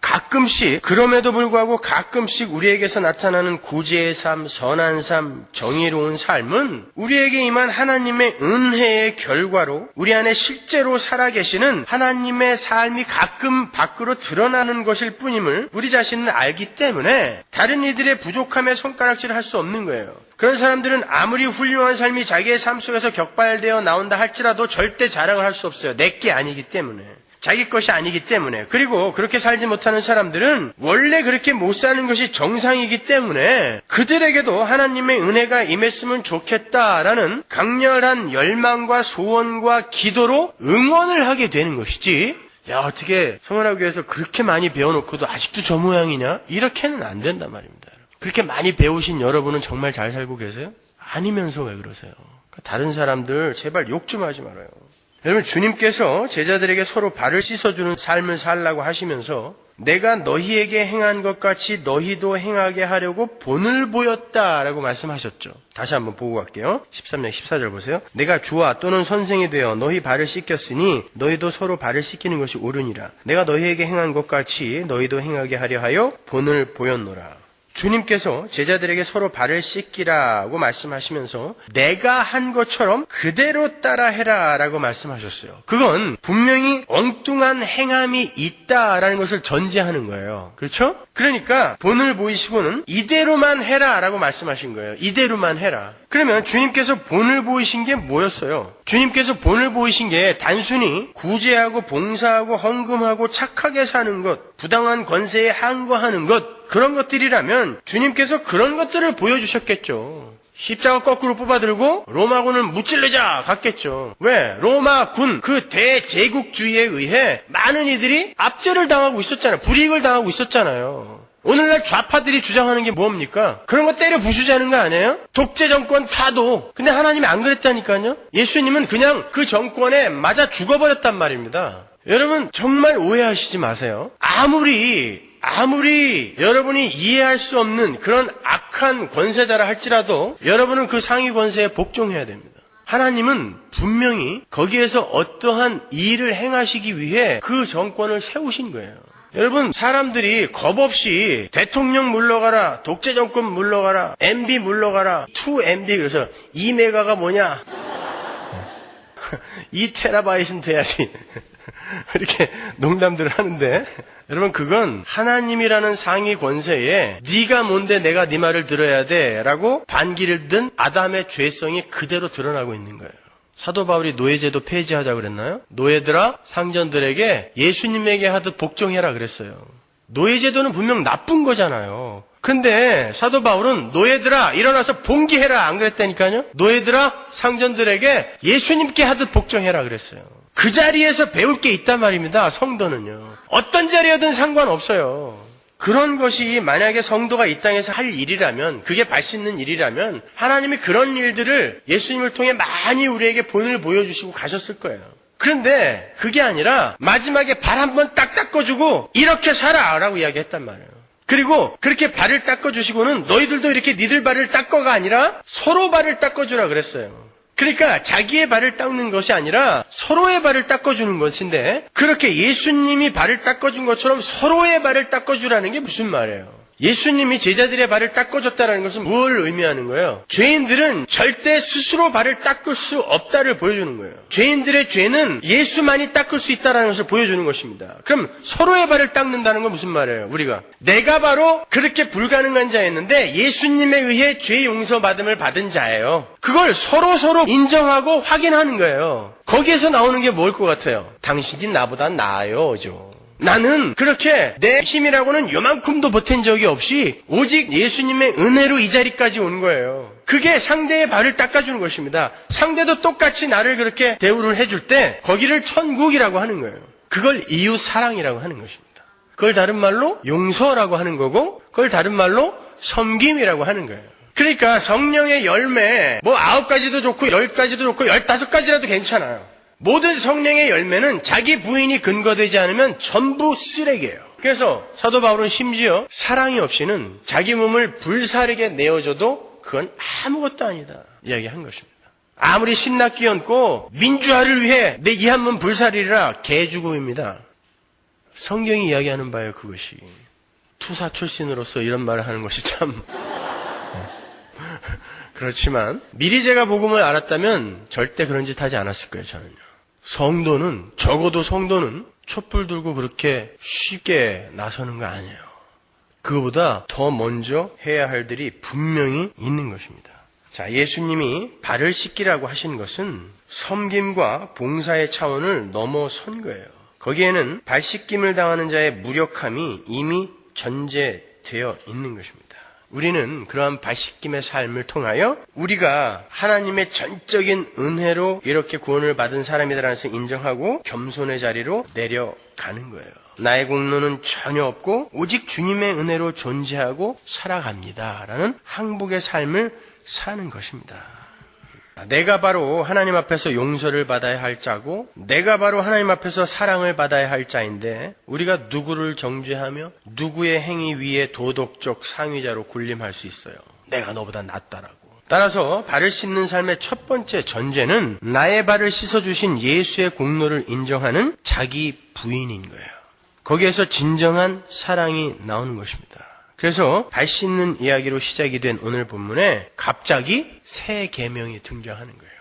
가끔씩, 그럼에도 불구하고 가끔씩 우리에게서 나타나는 구제의 삶, 선한 삶, 정의로운 삶은 우리에게 임한 하나님의 은혜의 결과로 우리 안에 실제로 살아계시는 하나님의 삶이 가끔 밖으로 드러나는 것일 뿐임을 우리 자신은 알기 때문에 다른 이들의 부족함에 손가락질을 할 수 없는 거예요. 그런 사람들은 아무리 훌륭한 삶이 자기의 삶 속에서 격발되어 나온다 할지라도 절대 자랑을 할 수 없어요. 내게 아니기 때문에. 자기 것이 아니기 때문에. 그리고 그렇게 살지 못하는 사람들은 원래 그렇게 못 사는 것이 정상이기 때문에 그들에게도 하나님의 은혜가 임했으면 좋겠다라는 강렬한 열망과 소원과 기도로 응원을 하게 되는 것이지, 야, 어떻게 성원학교에서 그렇게 많이 배워놓고도 아직도 저 모양이냐? 이렇게는 안 된단 말입니다. 그렇게 많이 배우신 여러분은 정말 잘 살고 계세요? 아니면서 왜 그러세요? 다른 사람들 제발 욕 좀 하지 말아요. 여러분, 주님께서 제자들에게 서로 발을 씻어주는 삶을 살라고 하시면서 내가 너희에게 행한 것 같이 너희도 행하게 하려고 본을 보였다라고 말씀하셨죠. 다시 한번 보고 갈게요. 13장 14절 보세요. 내가 주와 또는 선생이 되어 너희 발을 씻겼으니 너희도 서로 발을 씻기는 것이 옳으니라. 내가 너희에게 행한 것 같이 너희도 행하게 하려 하여 본을 보였노라. 주님께서 제자들에게 서로 발을 씻기라고 말씀하시면서 내가 한 것처럼 그대로 따라해라 라고 말씀하셨어요. 그건 분명히 엉뚱한 행함이 있다라는 것을 전제하는 거예요. 그렇죠? 그러니까 본을 보이시고는 이대로만 해라 라고 말씀하신 거예요. 이대로만 해라. 그러면 주님께서 본을 보이신 게 뭐였어요? 주님께서 본을 보이신 게 단순히 구제하고 봉사하고 헌금하고 착하게 사는 것, 부당한 권세에 항거하는 것, 그런 것들이라면 주님께서 그런 것들을 보여주셨겠죠. 십자가 거꾸로 뽑아들고 로마군을 무찔르자 갔겠죠. 왜? 로마군 그 대제국주의에 의해 많은 이들이 압제를 당하고 있었잖아요. 불이익을 당하고 있었잖아요. 오늘날 좌파들이 주장하는 게 뭡니까? 그런 거 때려 부수자는 거 아니에요? 독재 정권 타도. 근데 하나님이 안 그랬다니까요. 예수님은 그냥 그 정권에 맞아 죽어버렸단 말입니다. 여러분 정말 오해하시지 마세요. 아무리 여러분이 이해할 수 없는 그런 악한 권세자라 할지라도 여러분은 그 상위 권세에 복종해야 됩니다. 하나님은 분명히 거기에서 어떠한 일을 행하시기 위해 그 정권을 세우신 거예요. 여러분, 사람들이 겁없이 대통령 물러가라, 독재 정권 물러가라, MB 물러가라, 2MB, 그래서 2메가가 뭐냐? 2테라바이트는 돼야지. 이렇게 농담들을 하는데, 여러분, 그건 하나님이라는 상위 권세에 네가 뭔데 내가 네 말을 들어야 돼 라고 반기를 든 아담의 죄성이 그대로 드러나고 있는 거예요. 사도 바울이 노예제도 폐지하자고 그랬나요? 노예들아 상전들에게 예수님에게 하듯 복종해라 그랬어요. 노예제도는 분명 나쁜 거잖아요. 그런데 사도 바울은 노예들아 일어나서 봉기해라 안 그랬다니까요? 노예들아 상전들에게 예수님께 하듯 복종해라 그랬어요. 그 자리에서 배울 게 있단 말입니다. 성도는요. 어떤 자리여든 상관없어요. 그런 것이 만약에 성도가 이 땅에서 할 일이라면, 그게 발 씻는 일이라면 하나님이 그런 일들을 예수님을 통해 많이 우리에게 본을 보여주시고 가셨을 거예요. 그런데 그게 아니라 마지막에 발 한번 딱 닦아주고 이렇게 살아라고 이야기했단 말이에요. 그리고 그렇게 발을 닦아주시고는 너희들도 이렇게 니들 발을 닦아가 아니라 서로 발을 닦아주라 그랬어요. 그러니까 자기의 발을 닦는 것이 아니라 서로의 발을 닦아주는 것인데, 그렇게 예수님이 발을 닦아준 것처럼 서로의 발을 닦아주라는 게 무슨 말이에요? 예수님이 제자들의 발을 닦아줬다는 것은 뭘 의미하는 거예요? 죄인들은 절대 스스로 발을 닦을 수 없다를 보여주는 거예요. 죄인들의 죄는 예수만이 닦을 수 있다는 것을 보여주는 것입니다. 그럼 서로의 발을 닦는다는 건 무슨 말이에요? 우리가 내가 바로 그렇게 불가능한 자였는데 예수님에 의해 죄 용서받음을 받은 자예요. 그걸 서로 인정하고 확인하는 거예요. 거기에서 나오는 게 뭘 것 같아요? 당신이 나보다 나아요죠. 나는 그렇게 내 힘이라고는 요만큼도 보탠 적이 없이 오직 예수님의 은혜로 이 자리까지 온 거예요. 그게 상대의 발을 닦아주는 것입니다. 상대도 똑같이 나를 그렇게 대우를 해줄 때 거기를 천국이라고 하는 거예요. 그걸 이웃 사랑이라고 하는 것입니다. 그걸 다른 말로 용서라고 하는 거고, 그걸 다른 말로 섬김이라고 하는 거예요. 그러니까 성령의 열매 9가지도 좋고 10가지도 좋고 15가지라도 괜찮아요. 모든 성령의 열매는 자기 부인이 근거되지 않으면 전부 쓰레기예요. 그래서 사도 바울은 심지어 사랑이 없이는 자기 몸을 불사르게 내어줘도 그건 아무것도 아니다 이야기한 것입니다. 아무리 신나게 얹고 민주화를 위해 내 이 한 몸 불사르리라 개주고입니다. 성경이 이야기하는 바예요, 그것이. 투사 출신으로서 이런 말을 하는 것이 참 그렇지만 미리 제가 복음을 알았다면 절대 그런 짓 하지 않았을 거예요, 저는요. 적어도 성도는 촛불 들고 그렇게 쉽게 나서는 거 아니에요. 그거보다 더 먼저 해야 할 일이 분명히 있는 것입니다. 자, 예수님이 발을 씻기라고 하신 것은 섬김과 봉사의 차원을 넘어선 거예요. 거기에는 발 씻김을 당하는 자의 무력함이 이미 전제되어 있는 것입니다. 우리는 그러한 발 씻김의 삶을 통하여 우리가 하나님의 전적인 은혜로 이렇게 구원을 받은 사람이다라는 것을 인정하고 겸손의 자리로 내려가는 거예요. 나의 공로는 전혀 없고 오직 주님의 은혜로 존재하고 살아갑니다라는 항복의 삶을 사는 것입니다. 내가 바로 하나님 앞에서 용서를 받아야 할 자고 내가 바로 하나님 앞에서 사랑을 받아야 할 자인데 우리가 누구를 정죄하며 누구의 행위 위에 도덕적 상위자로 군림할 수 있어요. 내가 너보다 낫다라고. 따라서 발을 씻는 삶의 첫 번째 전제는 나의 발을 씻어주신 예수의 공로를 인정하는 자기 부인인 거예요. 거기에서 진정한 사랑이 나오는 것입니다. 그래서 발 씻는 이야기로 시작이 된 오늘 본문에 갑자기 새 계명이 등장하는 거예요.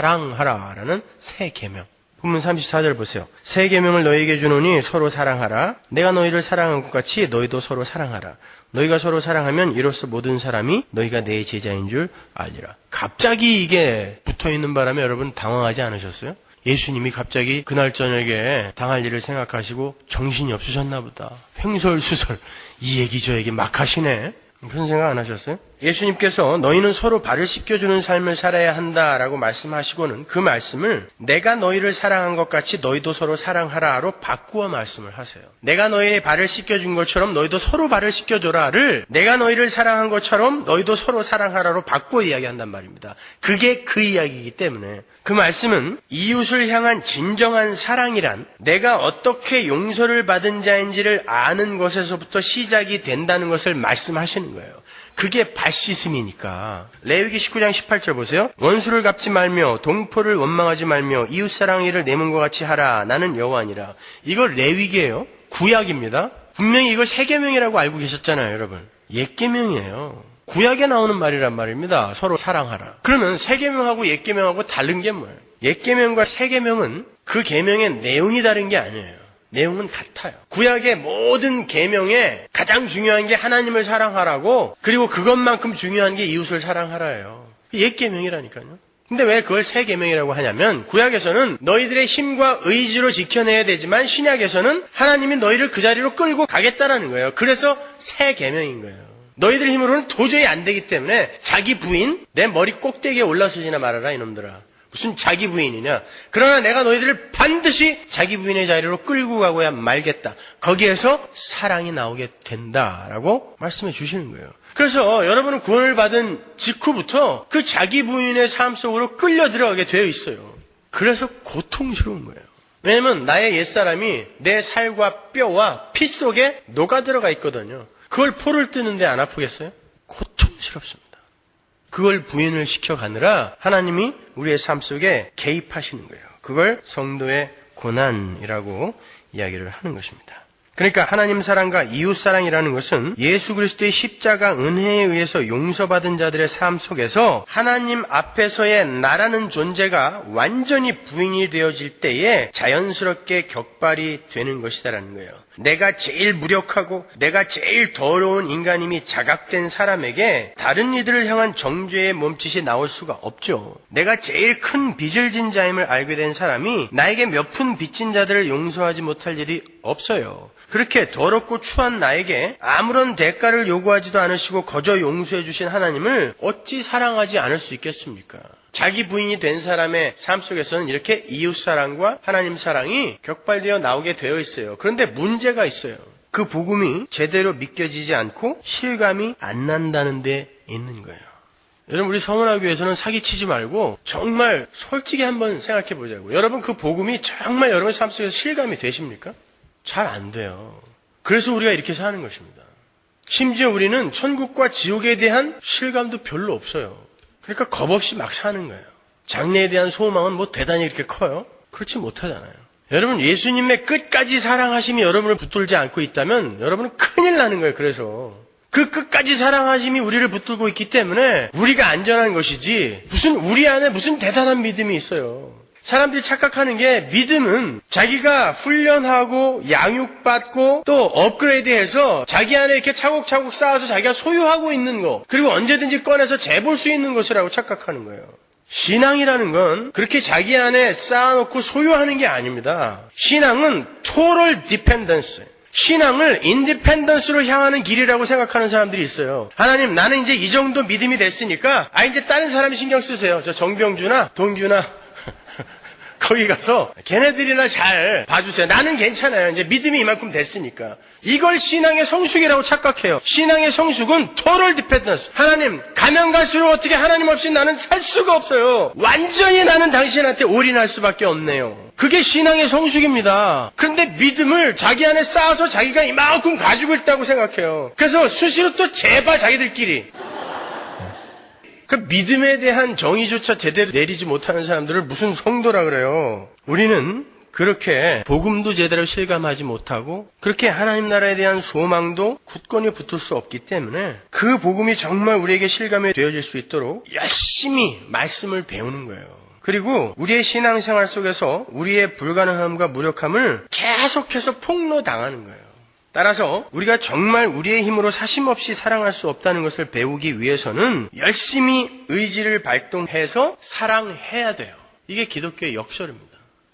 사랑하라라는 새 계명. 본문 34절 보세요. 새 계명을 너희에게 주노니 서로 사랑하라. 내가 너희를 사랑한 것 같이 너희도 서로 사랑하라. 너희가 서로 사랑하면 이로써 모든 사람이 너희가 내 제자인 줄 알리라. 갑자기 이게 붙어있는 바람에 여러분 당황하지 않으셨어요? 예수님이 갑자기 그날 저녁에 당할 일을 생각하시고 정신이 없으셨나 보다. 횡설수설 이 얘기 저 얘기 막 하시네. 그런 생각 안 하셨어요? 예수님께서 너희는 서로 발을 씻겨주는 삶을 살아야 한다라고 말씀하시고는 그 말씀을 내가 너희를 사랑한 것 같이 너희도 서로 사랑하라로 바꾸어 말씀을 하세요. 내가 너희의 발을 씻겨준 것처럼 너희도 서로 발을 씻겨줘라를 내가 너희를 사랑한 것처럼 너희도 서로 사랑하라로 바꾸어 이야기한단 말입니다. 그게 그 이야기이기 때문에 그 말씀은 이웃을 향한 진정한 사랑이란 내가 어떻게 용서를 받은 자인지를 아는 것에서부터 시작이 된다는 것을 말씀하시는 거예요. 그게 발 씻음이니까. 레위기 19장 18절 보세요. 원수를 갚지 말며 동포를 원망하지 말며 이웃사랑의를 내 몸과 같이 하라. 나는 여호와니라. 이거 레위기예요. 구약입니다. 분명히 이걸 새 계명이라고 알고 계셨잖아요, 여러분. 옛 계명이에요. 구약에 나오는 말이란 말입니다. 서로 사랑하라. 그러면 새 계명하고 옛 계명하고 다른 게 뭐예요? 옛 계명과 새 계명은 그 계명의 내용이 다른 게 아니에요. 내용은 같아요. 구약의 모든 계명에 가장 중요한 게 하나님을 사랑하라고, 그리고 그것만큼 중요한 게 이웃을 사랑하라예요. 옛 계명이라니까요. 근데 왜 그걸 새 계명이라고 하냐면 구약에서는 너희들의 힘과 의지로 지켜내야 되지만 신약에서는 하나님이 너희를 그 자리로 끌고 가겠다라는 거예요. 그래서 새 계명인 거예요. 너희들 힘으로는 도저히 안 되기 때문에 자기 부인 내 머리 꼭대기에 올라서지나 말아라 이놈들아. 무슨 자기 부인이냐. 그러나 내가 너희들을 반드시 자기 부인의 자리로 끌고 가고야 말겠다. 거기에서 사랑이 나오게 된다라고 말씀해 주시는 거예요. 그래서 여러분은 구원을 받은 직후부터 그 자기 부인의 삶 속으로 끌려 들어가게 되어 있어요. 그래서 고통스러운 거예요. 왜냐면 나의 옛사람이 내 살과 뼈와 피 속에 녹아 들어가 있거든요. 그걸 포를 뜨는데 안 아프겠어요? 고통스럽습니다. 그걸 부인을 시켜가느라 하나님이 우리의 삶 속에 개입하시는 거예요. 그걸 성도의 고난이라고 이야기를 하는 것입니다. 그러니까 하나님 사랑과 이웃 사랑이라는 것은 예수 그리스도의 십자가 은혜에 의해서 용서받은 자들의 삶 속에서 하나님 앞에서의 나라는 존재가 완전히 부인이 되어질 때에 자연스럽게 격발이 되는 것이다라는 거예요. 내가 제일 무력하고 내가 제일 더러운 인간임이 자각된 사람에게 다른 이들을 향한 정죄의 몸짓이 나올 수가 없죠. 내가 제일 큰 빚을 진 자임을 알게 된 사람이 나에게 몇 푼 빚진 자들을 용서하지 못할 일이 없어요. 그렇게 더럽고 추한 나에게 아무런 대가를 요구하지도 않으시고 거저 용서해 주신 하나님을 어찌 사랑하지 않을 수 있겠습니까? 자기 부인이 된 사람의 삶 속에서는 이렇게 이웃사랑과 하나님 사랑이 격발되어 나오게 되어 있어요. 그런데 문제가 있어요. 그 복음이 제대로 믿겨지지 않고 실감이 안 난다는 데 있는 거예요. 여러분, 우리 서문화교회에서는 위해서는 사기치지 말고 정말 솔직히 한번 생각해 보자고요. 여러분, 그 복음이 정말 여러분의 삶 속에서 실감이 되십니까? 잘 안 돼요. 그래서 우리가 이렇게 사는 것입니다. 심지어 우리는 천국과 지옥에 대한 실감도 별로 없어요. 그러니까 겁없이 막 사는 거예요. 장래에 대한 소망은 뭐 대단히 이렇게 커요? 그렇지 못하잖아요. 여러분, 예수님의 끝까지 사랑하심이 여러분을 붙들지 않고 있다면 여러분은 큰일 나는 거예요. 그래서 그 끝까지 사랑하심이 우리를 붙들고 있기 때문에 우리가 안전한 것이지, 무슨 우리 안에 무슨 대단한 믿음이 있어요. 사람들이 착각하는 게, 믿음은 자기가 훈련하고 양육받고 또 업그레이드해서 자기 안에 이렇게 차곡차곡 쌓아서 자기가 소유하고 있는 거, 그리고 언제든지 꺼내서 재볼 수 있는 것이라고 착각하는 거예요. 신앙이라는 건 그렇게 자기 안에 쌓아놓고 소유하는 게 아닙니다. 신앙은 total dependence, 신앙을 인디펜던스로 향하는 길이라고 생각하는 사람들이 있어요. 하나님, 나는 이제 이 정도 믿음이 됐으니까 이제 다른 사람이 신경 쓰세요. 저 정병주나 동규나 거기 가서 걔네들이나 잘 봐주세요. 나는 괜찮아요. 이제 믿음이 이만큼 됐으니까. 이걸 신앙의 성숙이라고 착각해요. 신앙의 성숙은 total dependence. 하나님, 가면 갈수록 어떻게 하나님 없이 나는 살 수가 없어요. 완전히 나는 당신한테 올인할 수밖에 없네요. 그게 신앙의 성숙입니다. 그런데 믿음을 자기 안에 쌓아서 자기가 이만큼 가지고 있다고 생각해요. 그래서 수시로 또 재봐, 자기들끼리. 그 믿음에 대한 정의조차 제대로 내리지 못하는 사람들을 무슨 성도라 그래요. 우리는 그렇게 복음도 제대로 실감하지 못하고 그렇게 하나님 나라에 대한 소망도 굳건히 붙을 수 없기 때문에 그 복음이 정말 우리에게 실감이 되어질 수 있도록 열심히 말씀을 배우는 거예요. 그리고 우리의 신앙생활 속에서 우리의 불가능함과 무력함을 계속해서 폭로당하는 거예요. 따라서 우리가 정말 우리의 힘으로 사심없이 사랑할 수 없다는 것을 배우기 위해서는 열심히 의지를 발동해서 사랑해야 돼요. 이게 기독교의 역설입니다.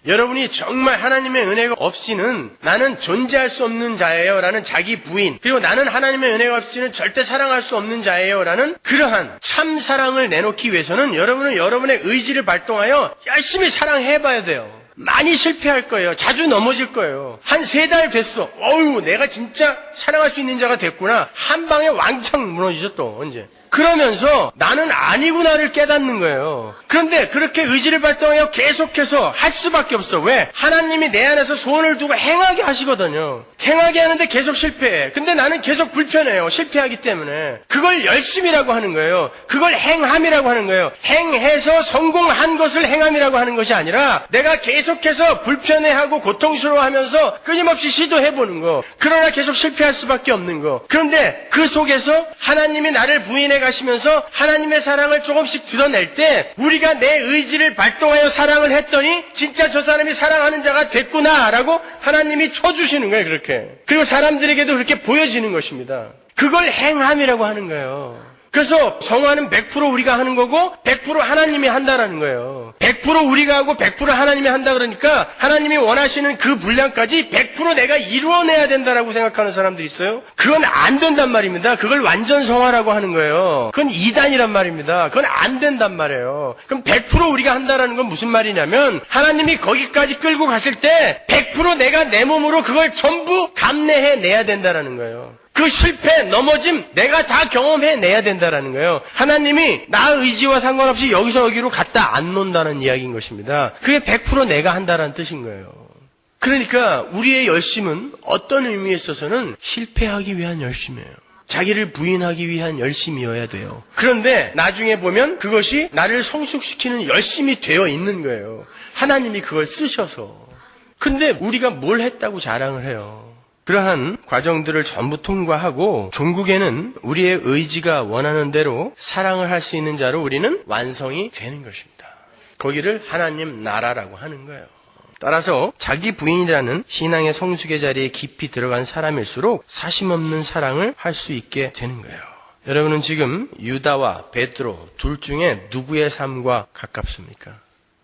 여러분이 정말 하나님의 은혜가 없이는 나는 존재할 수 없는 자예요 라는 자기 부인, 그리고 나는 하나님의 은혜가 없이는 절대 사랑할 수 없는 자예요 라는 그러한 참 사랑을 내놓기 위해서는 여러분은 여러분의 의지를 발동하여 열심히 사랑해봐야 돼요. 많이 실패할 거예요. 자주 넘어질 거예요. 한 3달 됐어. 어휴, 내가 진짜 사랑할 수 있는 자가 됐구나. 한 방에 왕창 무너지죠, 또 언제. 그러면서 나는 아니구나를 깨닫는 거예요. 그런데 그렇게 의지를 발동하여 계속해서 할 수밖에 없어. 왜? 하나님이 내 안에서 소원을 두고 행하게 하시거든요. 행하게 하는데 계속 실패해. 근데 나는 계속 불편해요. 실패하기 때문에. 그걸 열심이라고 하는 거예요. 그걸 행함이라고 하는 거예요. 행해서 성공한 것을 행함이라고 하는 것이 아니라 내가 계속해서 불편해하고 고통스러워하면서 끊임없이 시도해보는 거. 그러나 계속 실패할 수밖에 없는 거. 그런데 그 속에서 하나님이 나를 부인해 가시면서 하나님의 사랑을 조금씩 드러낼 때 우리가 내 의지를 발동하여 사랑을 했더니 진짜 저 사람이 사랑하는 자가 됐구나라고 하나님이 쳐주시는 거예요. 그렇게. 그리고 사람들에게도 그렇게 보여지는 것입니다. 그걸 행함이라고 하는 거예요. 그래서 성화는 100% 우리가 하는 거고 100% 하나님이 한다라는 거예요. 100% 우리가 하고 100% 하나님이 한다 그러니까 하나님이 원하시는 그 분량까지 100% 내가 이루어내야 된다라고 생각하는 사람들이 있어요. 그건 안 된단 말입니다. 그걸 완전 성화라고 하는 거예요. 그건 이단이란 말입니다. 그건 안 된단 말이에요. 그럼 100% 우리가 한다라는 건 무슨 말이냐면 하나님이 거기까지 끌고 가실 때 100% 내가 내 몸으로 그걸 전부 감내해내야 된다라는 거예요. 그 실패, 넘어짐 내가 다 경험해내야 된다라는 거예요. 하나님이 나 의지와 상관없이 여기서 여기로 갖다 안 놓는다는 이야기인 것입니다. 그게 100% 내가 한다라는 뜻인 거예요. 그러니까 우리의 열심은 어떤 의미에 있어서는 실패하기 위한 열심이에요. 자기를 부인하기 위한 열심이어야 돼요. 그런데 나중에 보면 그것이 나를 성숙시키는 열심이 되어 있는 거예요. 하나님이 그걸 쓰셔서. 근데 우리가 뭘 했다고 자랑을 해요. 그러한 과정들을 전부 통과하고 종국에는 우리의 의지가 원하는 대로 사랑을 할 수 있는 자로 우리는 완성이 되는 것입니다. 거기를 하나님 나라라고 하는 거예요. 따라서 자기 부인이라는 신앙의 성숙의 자리에 깊이 들어간 사람일수록 사심없는 사랑을 할 수 있게 되는 거예요. 여러분은 지금 유다와 베드로 둘 중에 누구의 삶과 가깝습니까?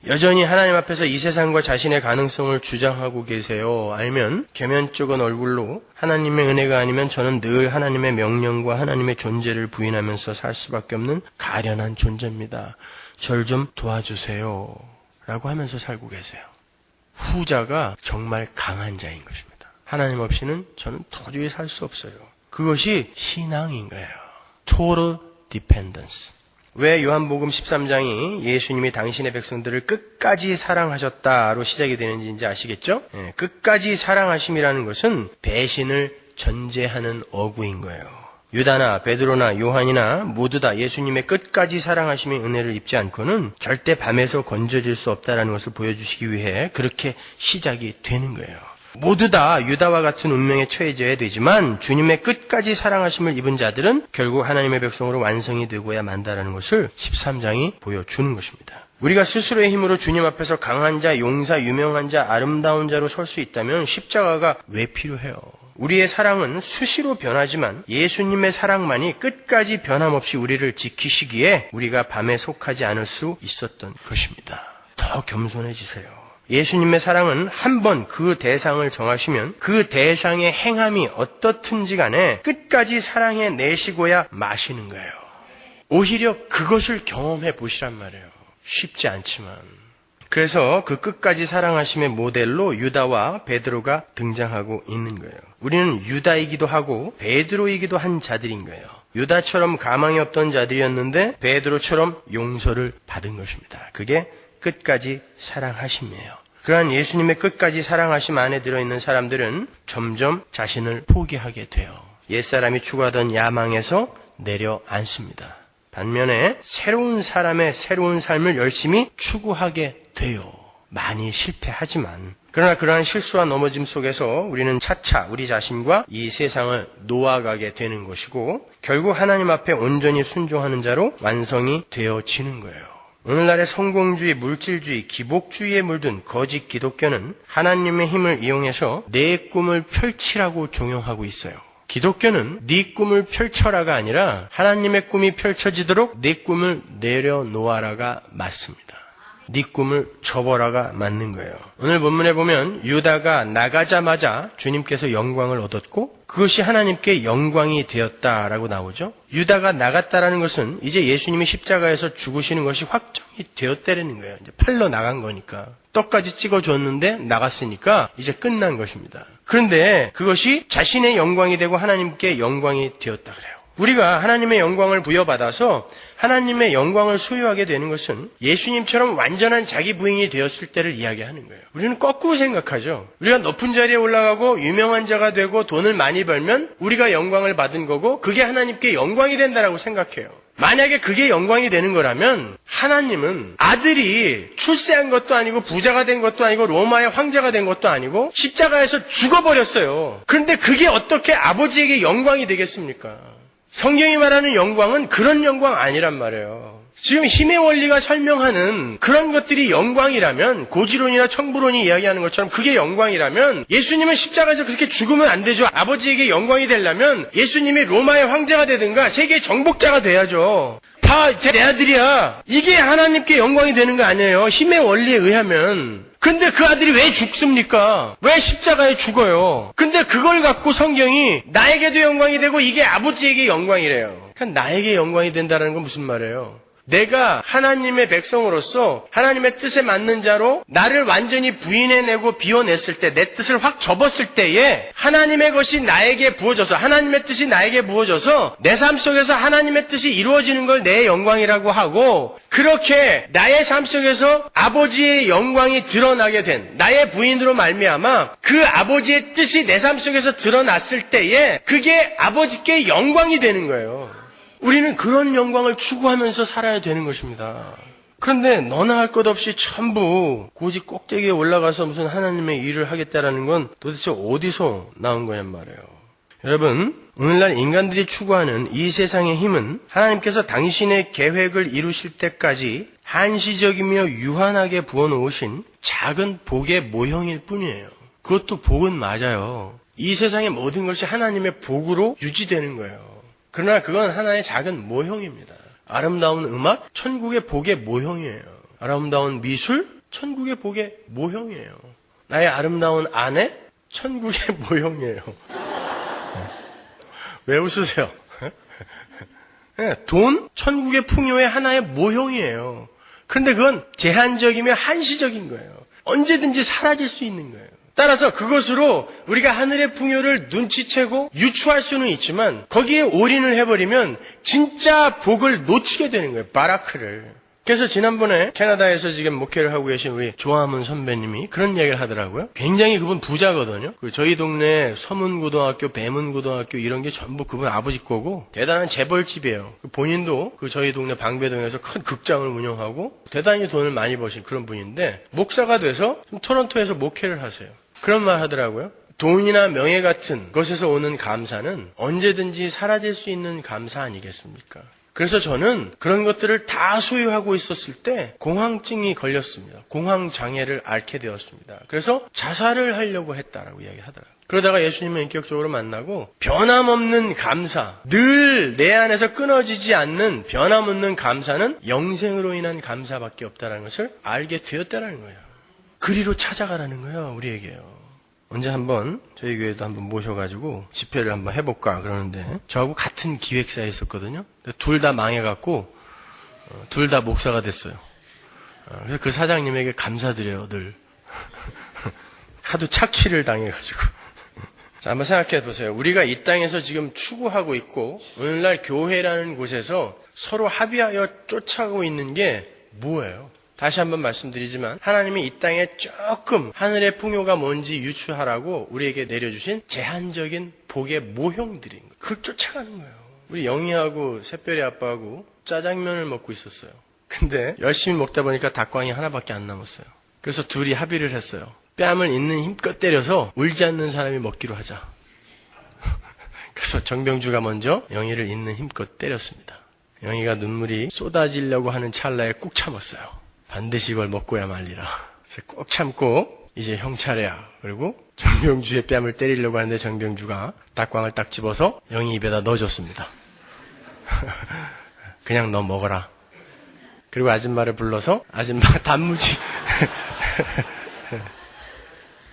여전히 하나님 앞에서 이 세상과 자신의 가능성을 주장하고 계세요? 아니면 겸연쩍은 얼굴로 하나님의 은혜가 아니면 저는 늘 하나님의 명령과 하나님의 존재를 부인하면서 살 수밖에 없는 가련한 존재입니다. 절 좀 도와주세요. 라고 하면서 살고 계세요. 후자가 정말 강한 자인 것입니다. 하나님 없이는 저는 도저히 살 수 없어요. 그것이 신앙인 거예요. Total dependence. 왜 요한복음 13장이 예수님이 당신의 백성들을 끝까지 사랑하셨다로 시작이 되는지 이제 아시겠죠? 끝까지 사랑하심이라는 것은 배신을 전제하는 어구인 거예요. 유다나 베드로나 요한이나 모두 다 예수님의 끝까지 사랑하심의 은혜를 입지 않고는 절대 밤에서 건져질 수 없다는 것을 보여주시기 위해 그렇게 시작이 되는 거예요. 모두 다 유다와 같은 운명에 처해져야 되지만 주님의 끝까지 사랑하심을 입은 자들은 결국 하나님의 백성으로 완성이 되고야 만다라는 것을 13장이 보여주는 것입니다. 우리가 스스로의 힘으로 주님 앞에서 강한 자, 용사, 유명한 자, 아름다운 자로 설 수 있다면 십자가가 왜 필요해요? 우리의 사랑은 수시로 변하지만 예수님의 사랑만이 끝까지 변함없이 우리를 지키시기에 우리가 밤에 속하지 않을 수 있었던 것입니다. 더 겸손해지세요. 예수님의 사랑은 한 번 그 대상을 정하시면 그 대상의 행함이 어떻든지 간에 끝까지 사랑해 내시고야 마시는 거예요. 오히려 그것을 경험해 보시란 말이에요. 쉽지 않지만. 그래서 그 끝까지 사랑하심의 모델로 유다와 베드로가 등장하고 있는 거예요. 우리는 유다이기도 하고 베드로이기도 한 자들인 거예요. 유다처럼 가망이 없던 자들이었는데 베드로처럼 용서를 받은 것입니다. 그게 끝까지 사랑하심이에요. 그러한 예수님의 끝까지 사랑하심 안에 들어있는 사람들은 점점 자신을 포기하게 돼요. 옛사람이 추구하던 야망에서 내려앉습니다. 반면에 새로운 사람의 새로운 삶을 열심히 추구하게 돼요. 많이 실패하지만. 그러나 그러한 실수와 넘어짐 속에서 우리는 차차 우리 자신과 이 세상을 놓아가게 되는 것이고 결국 하나님 앞에 온전히 순종하는 자로 완성이 되어지는 거예요. 오늘날의 성공주의, 물질주의, 기복주의에 물든 거짓 기독교는 하나님의 힘을 이용해서 내 꿈을 펼치라고 종용하고 있어요. 기독교는 네 꿈을 펼쳐라가 아니라 하나님의 꿈이 펼쳐지도록 네 꿈을 내려놓아라가 맞습니다. 네 꿈을 접어라가 맞는 거예요. 오늘 본문에 보면 유다가 나가자마자 주님께서 영광을 얻었고 그것이 하나님께 영광이 되었다라고 나오죠. 유다가 나갔다라는 것은 이제 예수님이 십자가에서 죽으시는 것이 확정이 되었다라는 거예요. 이제 팔러 나간 거니까. 떡까지 찍어줬는데 나갔으니까 이제 끝난 것입니다. 그런데 그것이 자신의 영광이 되고 하나님께 영광이 되었다 그래요. 우리가 하나님의 영광을 부여받아서 하나님의 영광을 소유하게 되는 것은 예수님처럼 완전한 자기 부인이 되었을 때를 이야기하는 거예요. 우리는 거꾸로 생각하죠. 우리가 높은 자리에 올라가고 유명한 자가 되고 돈을 많이 벌면 우리가 영광을 받은 거고 그게 하나님께 영광이 된다라고 생각해요. 만약에 그게 영광이 되는 거라면 하나님은 아들이 출세한 것도 아니고 부자가 된 것도 아니고 로마의 황제가 된 것도 아니고 십자가에서 죽어버렸어요. 그런데 그게 어떻게 아버지에게 영광이 되겠습니까? 성경이 말하는 영광은 그런 영광 아니란 말이에요. 지금 힘의 원리가 설명하는 그런 것들이 영광이라면 고지론이나 청부론이 이야기하는 것처럼 그게 영광이라면 예수님은 십자가에서 그렇게 죽으면 안 되죠. 아버지에게 영광이 되려면 예수님이 로마의 황제가 되든가 세계의 정복자가 돼야죠. 다 내 아들이야. 이게 하나님께 영광이 되는 거 아니에요. 힘의 원리에 의하면. 근데 그 아들이 왜 죽습니까? 왜 십자가에 죽어요? 근데 그걸 갖고 성경이 나에게도 영광이 되고 이게 아버지에게 영광이래요. 그러니까 나에게 영광이 된다는 건 무슨 말이에요? 내가 하나님의 백성으로서 하나님의 뜻에 맞는 자로 나를 완전히 부인해내고 비워냈을 때, 내 뜻을 확 접었을 때에 하나님의 것이 나에게 부어져서, 하나님의 뜻이 나에게 부어져서 내 삶 속에서 하나님의 뜻이 이루어지는 걸 내 영광이라고 하고, 그렇게 나의 삶 속에서 아버지의 영광이 드러나게 된 나의 부인으로 말미암아 그 아버지의 뜻이 내 삶 속에서 드러났을 때에 그게 아버지께 영광이 되는 거예요. 우리는 그런 영광을 추구하면서 살아야 되는 것입니다. 그런데 너나 할 것 없이 전부 고지 꼭대기에 올라가서 무슨 하나님의 일을 하겠다라는 건 도대체 어디서 나온 거냔 말이에요. 여러분, 오늘날 인간들이 추구하는 이 세상의 힘은 하나님께서 당신의 계획을 이루실 때까지 한시적이며 유한하게 부어놓으신 작은 복의 모형일 뿐이에요. 그것도 복은 맞아요. 이 세상의 모든 것이 하나님의 복으로 유지되는 거예요. 그러나 그건 하나의 작은 모형입니다. 아름다운 음악, 천국의 복의 모형이에요. 아름다운 미술, 천국의 복의 모형이에요. 나의 아름다운 아내, 천국의 모형이에요. 왜 웃으세요? 돈, 천국의 풍요의 하나의 모형이에요. 그런데 그건 제한적이며 한시적인 거예요. 언제든지 사라질 수 있는 거예요. 따라서 그것으로 우리가 하늘의 풍요를 눈치채고 유추할 수는 있지만 거기에 올인을 해버리면 진짜 복을 놓치게 되는 거예요. 바라크를. 그래서 지난번에 캐나다에서 지금 목회를 하고 계신 우리 조화문 선배님이 그런 얘기를 하더라고요. 굉장히 그분 부자거든요. 저희 동네 서문고등학교, 배문고등학교 이런 게 전부 그분 아버지 거고 대단한 재벌집이에요. 본인도 저희 동네 방배동에서 큰 극장을 운영하고 대단히 돈을 많이 버신 그런 분인데 목사가 돼서 토론토에서 목회를 하세요. 그런 말 하더라고요. 돈이나 명예 같은 것에서 오는 감사는 언제든지 사라질 수 있는 감사 아니겠습니까? 그래서 저는 그런 것들을 다 소유하고 있었을 때 공황증이 걸렸습니다. 공황장애를 앓게 되었습니다. 그래서 자살을 하려고 했다라고 이야기하더라고요. 그러다가 예수님을 인격적으로 만나고 변함없는 감사, 늘 내 안에서 끊어지지 않는 변함없는 감사는 영생으로 인한 감사밖에 없다는 것을 알게 되었다는 거예요. 그리로 찾아가라는 거예요, 우리에게요. 언제 한번 저희 교회도 한번 모셔가지고 집회를 한번 해볼까 그러는데 저하고 같은 기획사에 있었거든요. 둘 다 망해갖고 둘 다 목사가 됐어요. 그래서 그 사장님에게 감사드려요, 늘. 하도 착취를 당해가지고. 자, 한번 생각해 보세요. 우리가 이 땅에서 지금 추구하고 있고 오늘날 교회라는 곳에서 서로 합의하여 쫓아가고 있는 게 뭐예요? 다시 한번 말씀드리지만 하나님이 이 땅에 조금 하늘의 풍요가 뭔지 유추하라고 우리에게 내려주신 제한적인 복의 모형들인 거예요. 그걸 쫓아가는 거예요. 우리 영희하고 새별이 아빠하고 짜장면을 먹고 있었어요. 근데 열심히 먹다 보니까 닭광이 하나밖에 안 남았어요. 그래서 둘이 합의를 했어요. 뺨을 있는 힘껏 때려서 울지 않는 사람이 먹기로 하자. 그래서 정병주가 먼저 영희를 있는 힘껏 때렸습니다. 영희가 눈물이 쏟아지려고 하는 찰나에 꾹 참았어요. 반드시 이걸 먹고야 말리라. 그래서 꼭 참고 이제 형 차례야. 그리고 정병주의 뺨을 때리려고 하는데 정병주가 닭광을 딱 집어서 영희 입에다 넣어줬습니다. 그냥 너 먹어라. 그리고 아줌마를 불러서 아줌마 단무지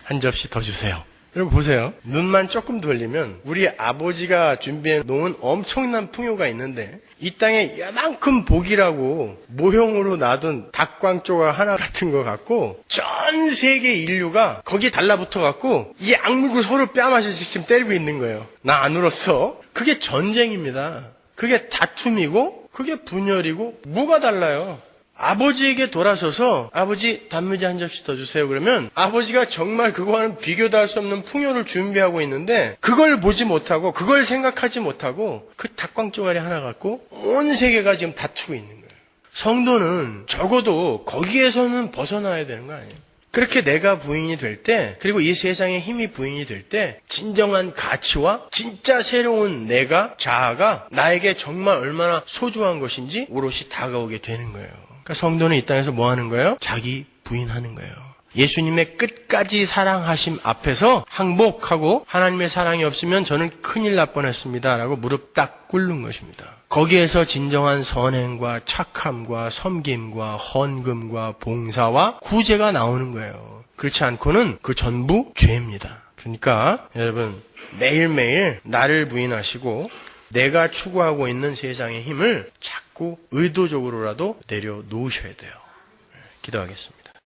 한 접시 더 주세요. 여러분 보세요. 눈만 조금 돌리면 우리 아버지가 준비해 놓은 엄청난 풍요가 있는데 이 땅에 이만큼 복이라고 모형으로 놔둔 닭광 조각 하나 같은 거 갖고 전 세계 인류가 거기에 달라붙어 갖고 이 악물고 서로 뺨 하나씩 지금 때리고 있는 거예요. 나 안 울었어. 그게 전쟁입니다. 그게 다툼이고 그게 분열이고 뭐가 달라요? 아버지에게 돌아서서 아버지 단무지 한 접시 더 주세요 그러면 아버지가 정말 그거와는 비교도 할 수 없는 풍요를 준비하고 있는데 그걸 보지 못하고 그걸 생각하지 못하고 그 닭광 쪼가리 하나 갖고 온 세계가 지금 다투고 있는 거예요. 성도는 적어도 거기에서는 벗어나야 되는 거 아니에요? 그렇게 내가 부인이 될 때 그리고 이 세상의 힘이 부인이 될 때 진정한 가치와 진짜 새로운 내가 자아가 나에게 정말 얼마나 소중한 것인지 오롯이 다가오게 되는 거예요. 그러니까 성도는 이 땅에서 뭐 하는 거예요? 자기 부인하는 거예요. 예수님의 끝까지 사랑하심 앞에서 항복하고 하나님의 사랑이 없으면 저는 큰일 날 뻔했습니다 라고 무릎 딱 꿇는 것입니다. 거기에서 진정한 선행과 착함과 섬김과 헌금과 봉사와 구제가 나오는 거예요. 그렇지 않고는 그 전부 죄입니다. 그러니까 여러분 매일매일 나를 부인하시고 내가 추구하고 있는 세상의 힘을 자꾸 의도적으로라도 내려놓으셔야 돼요. 기도하겠습니다.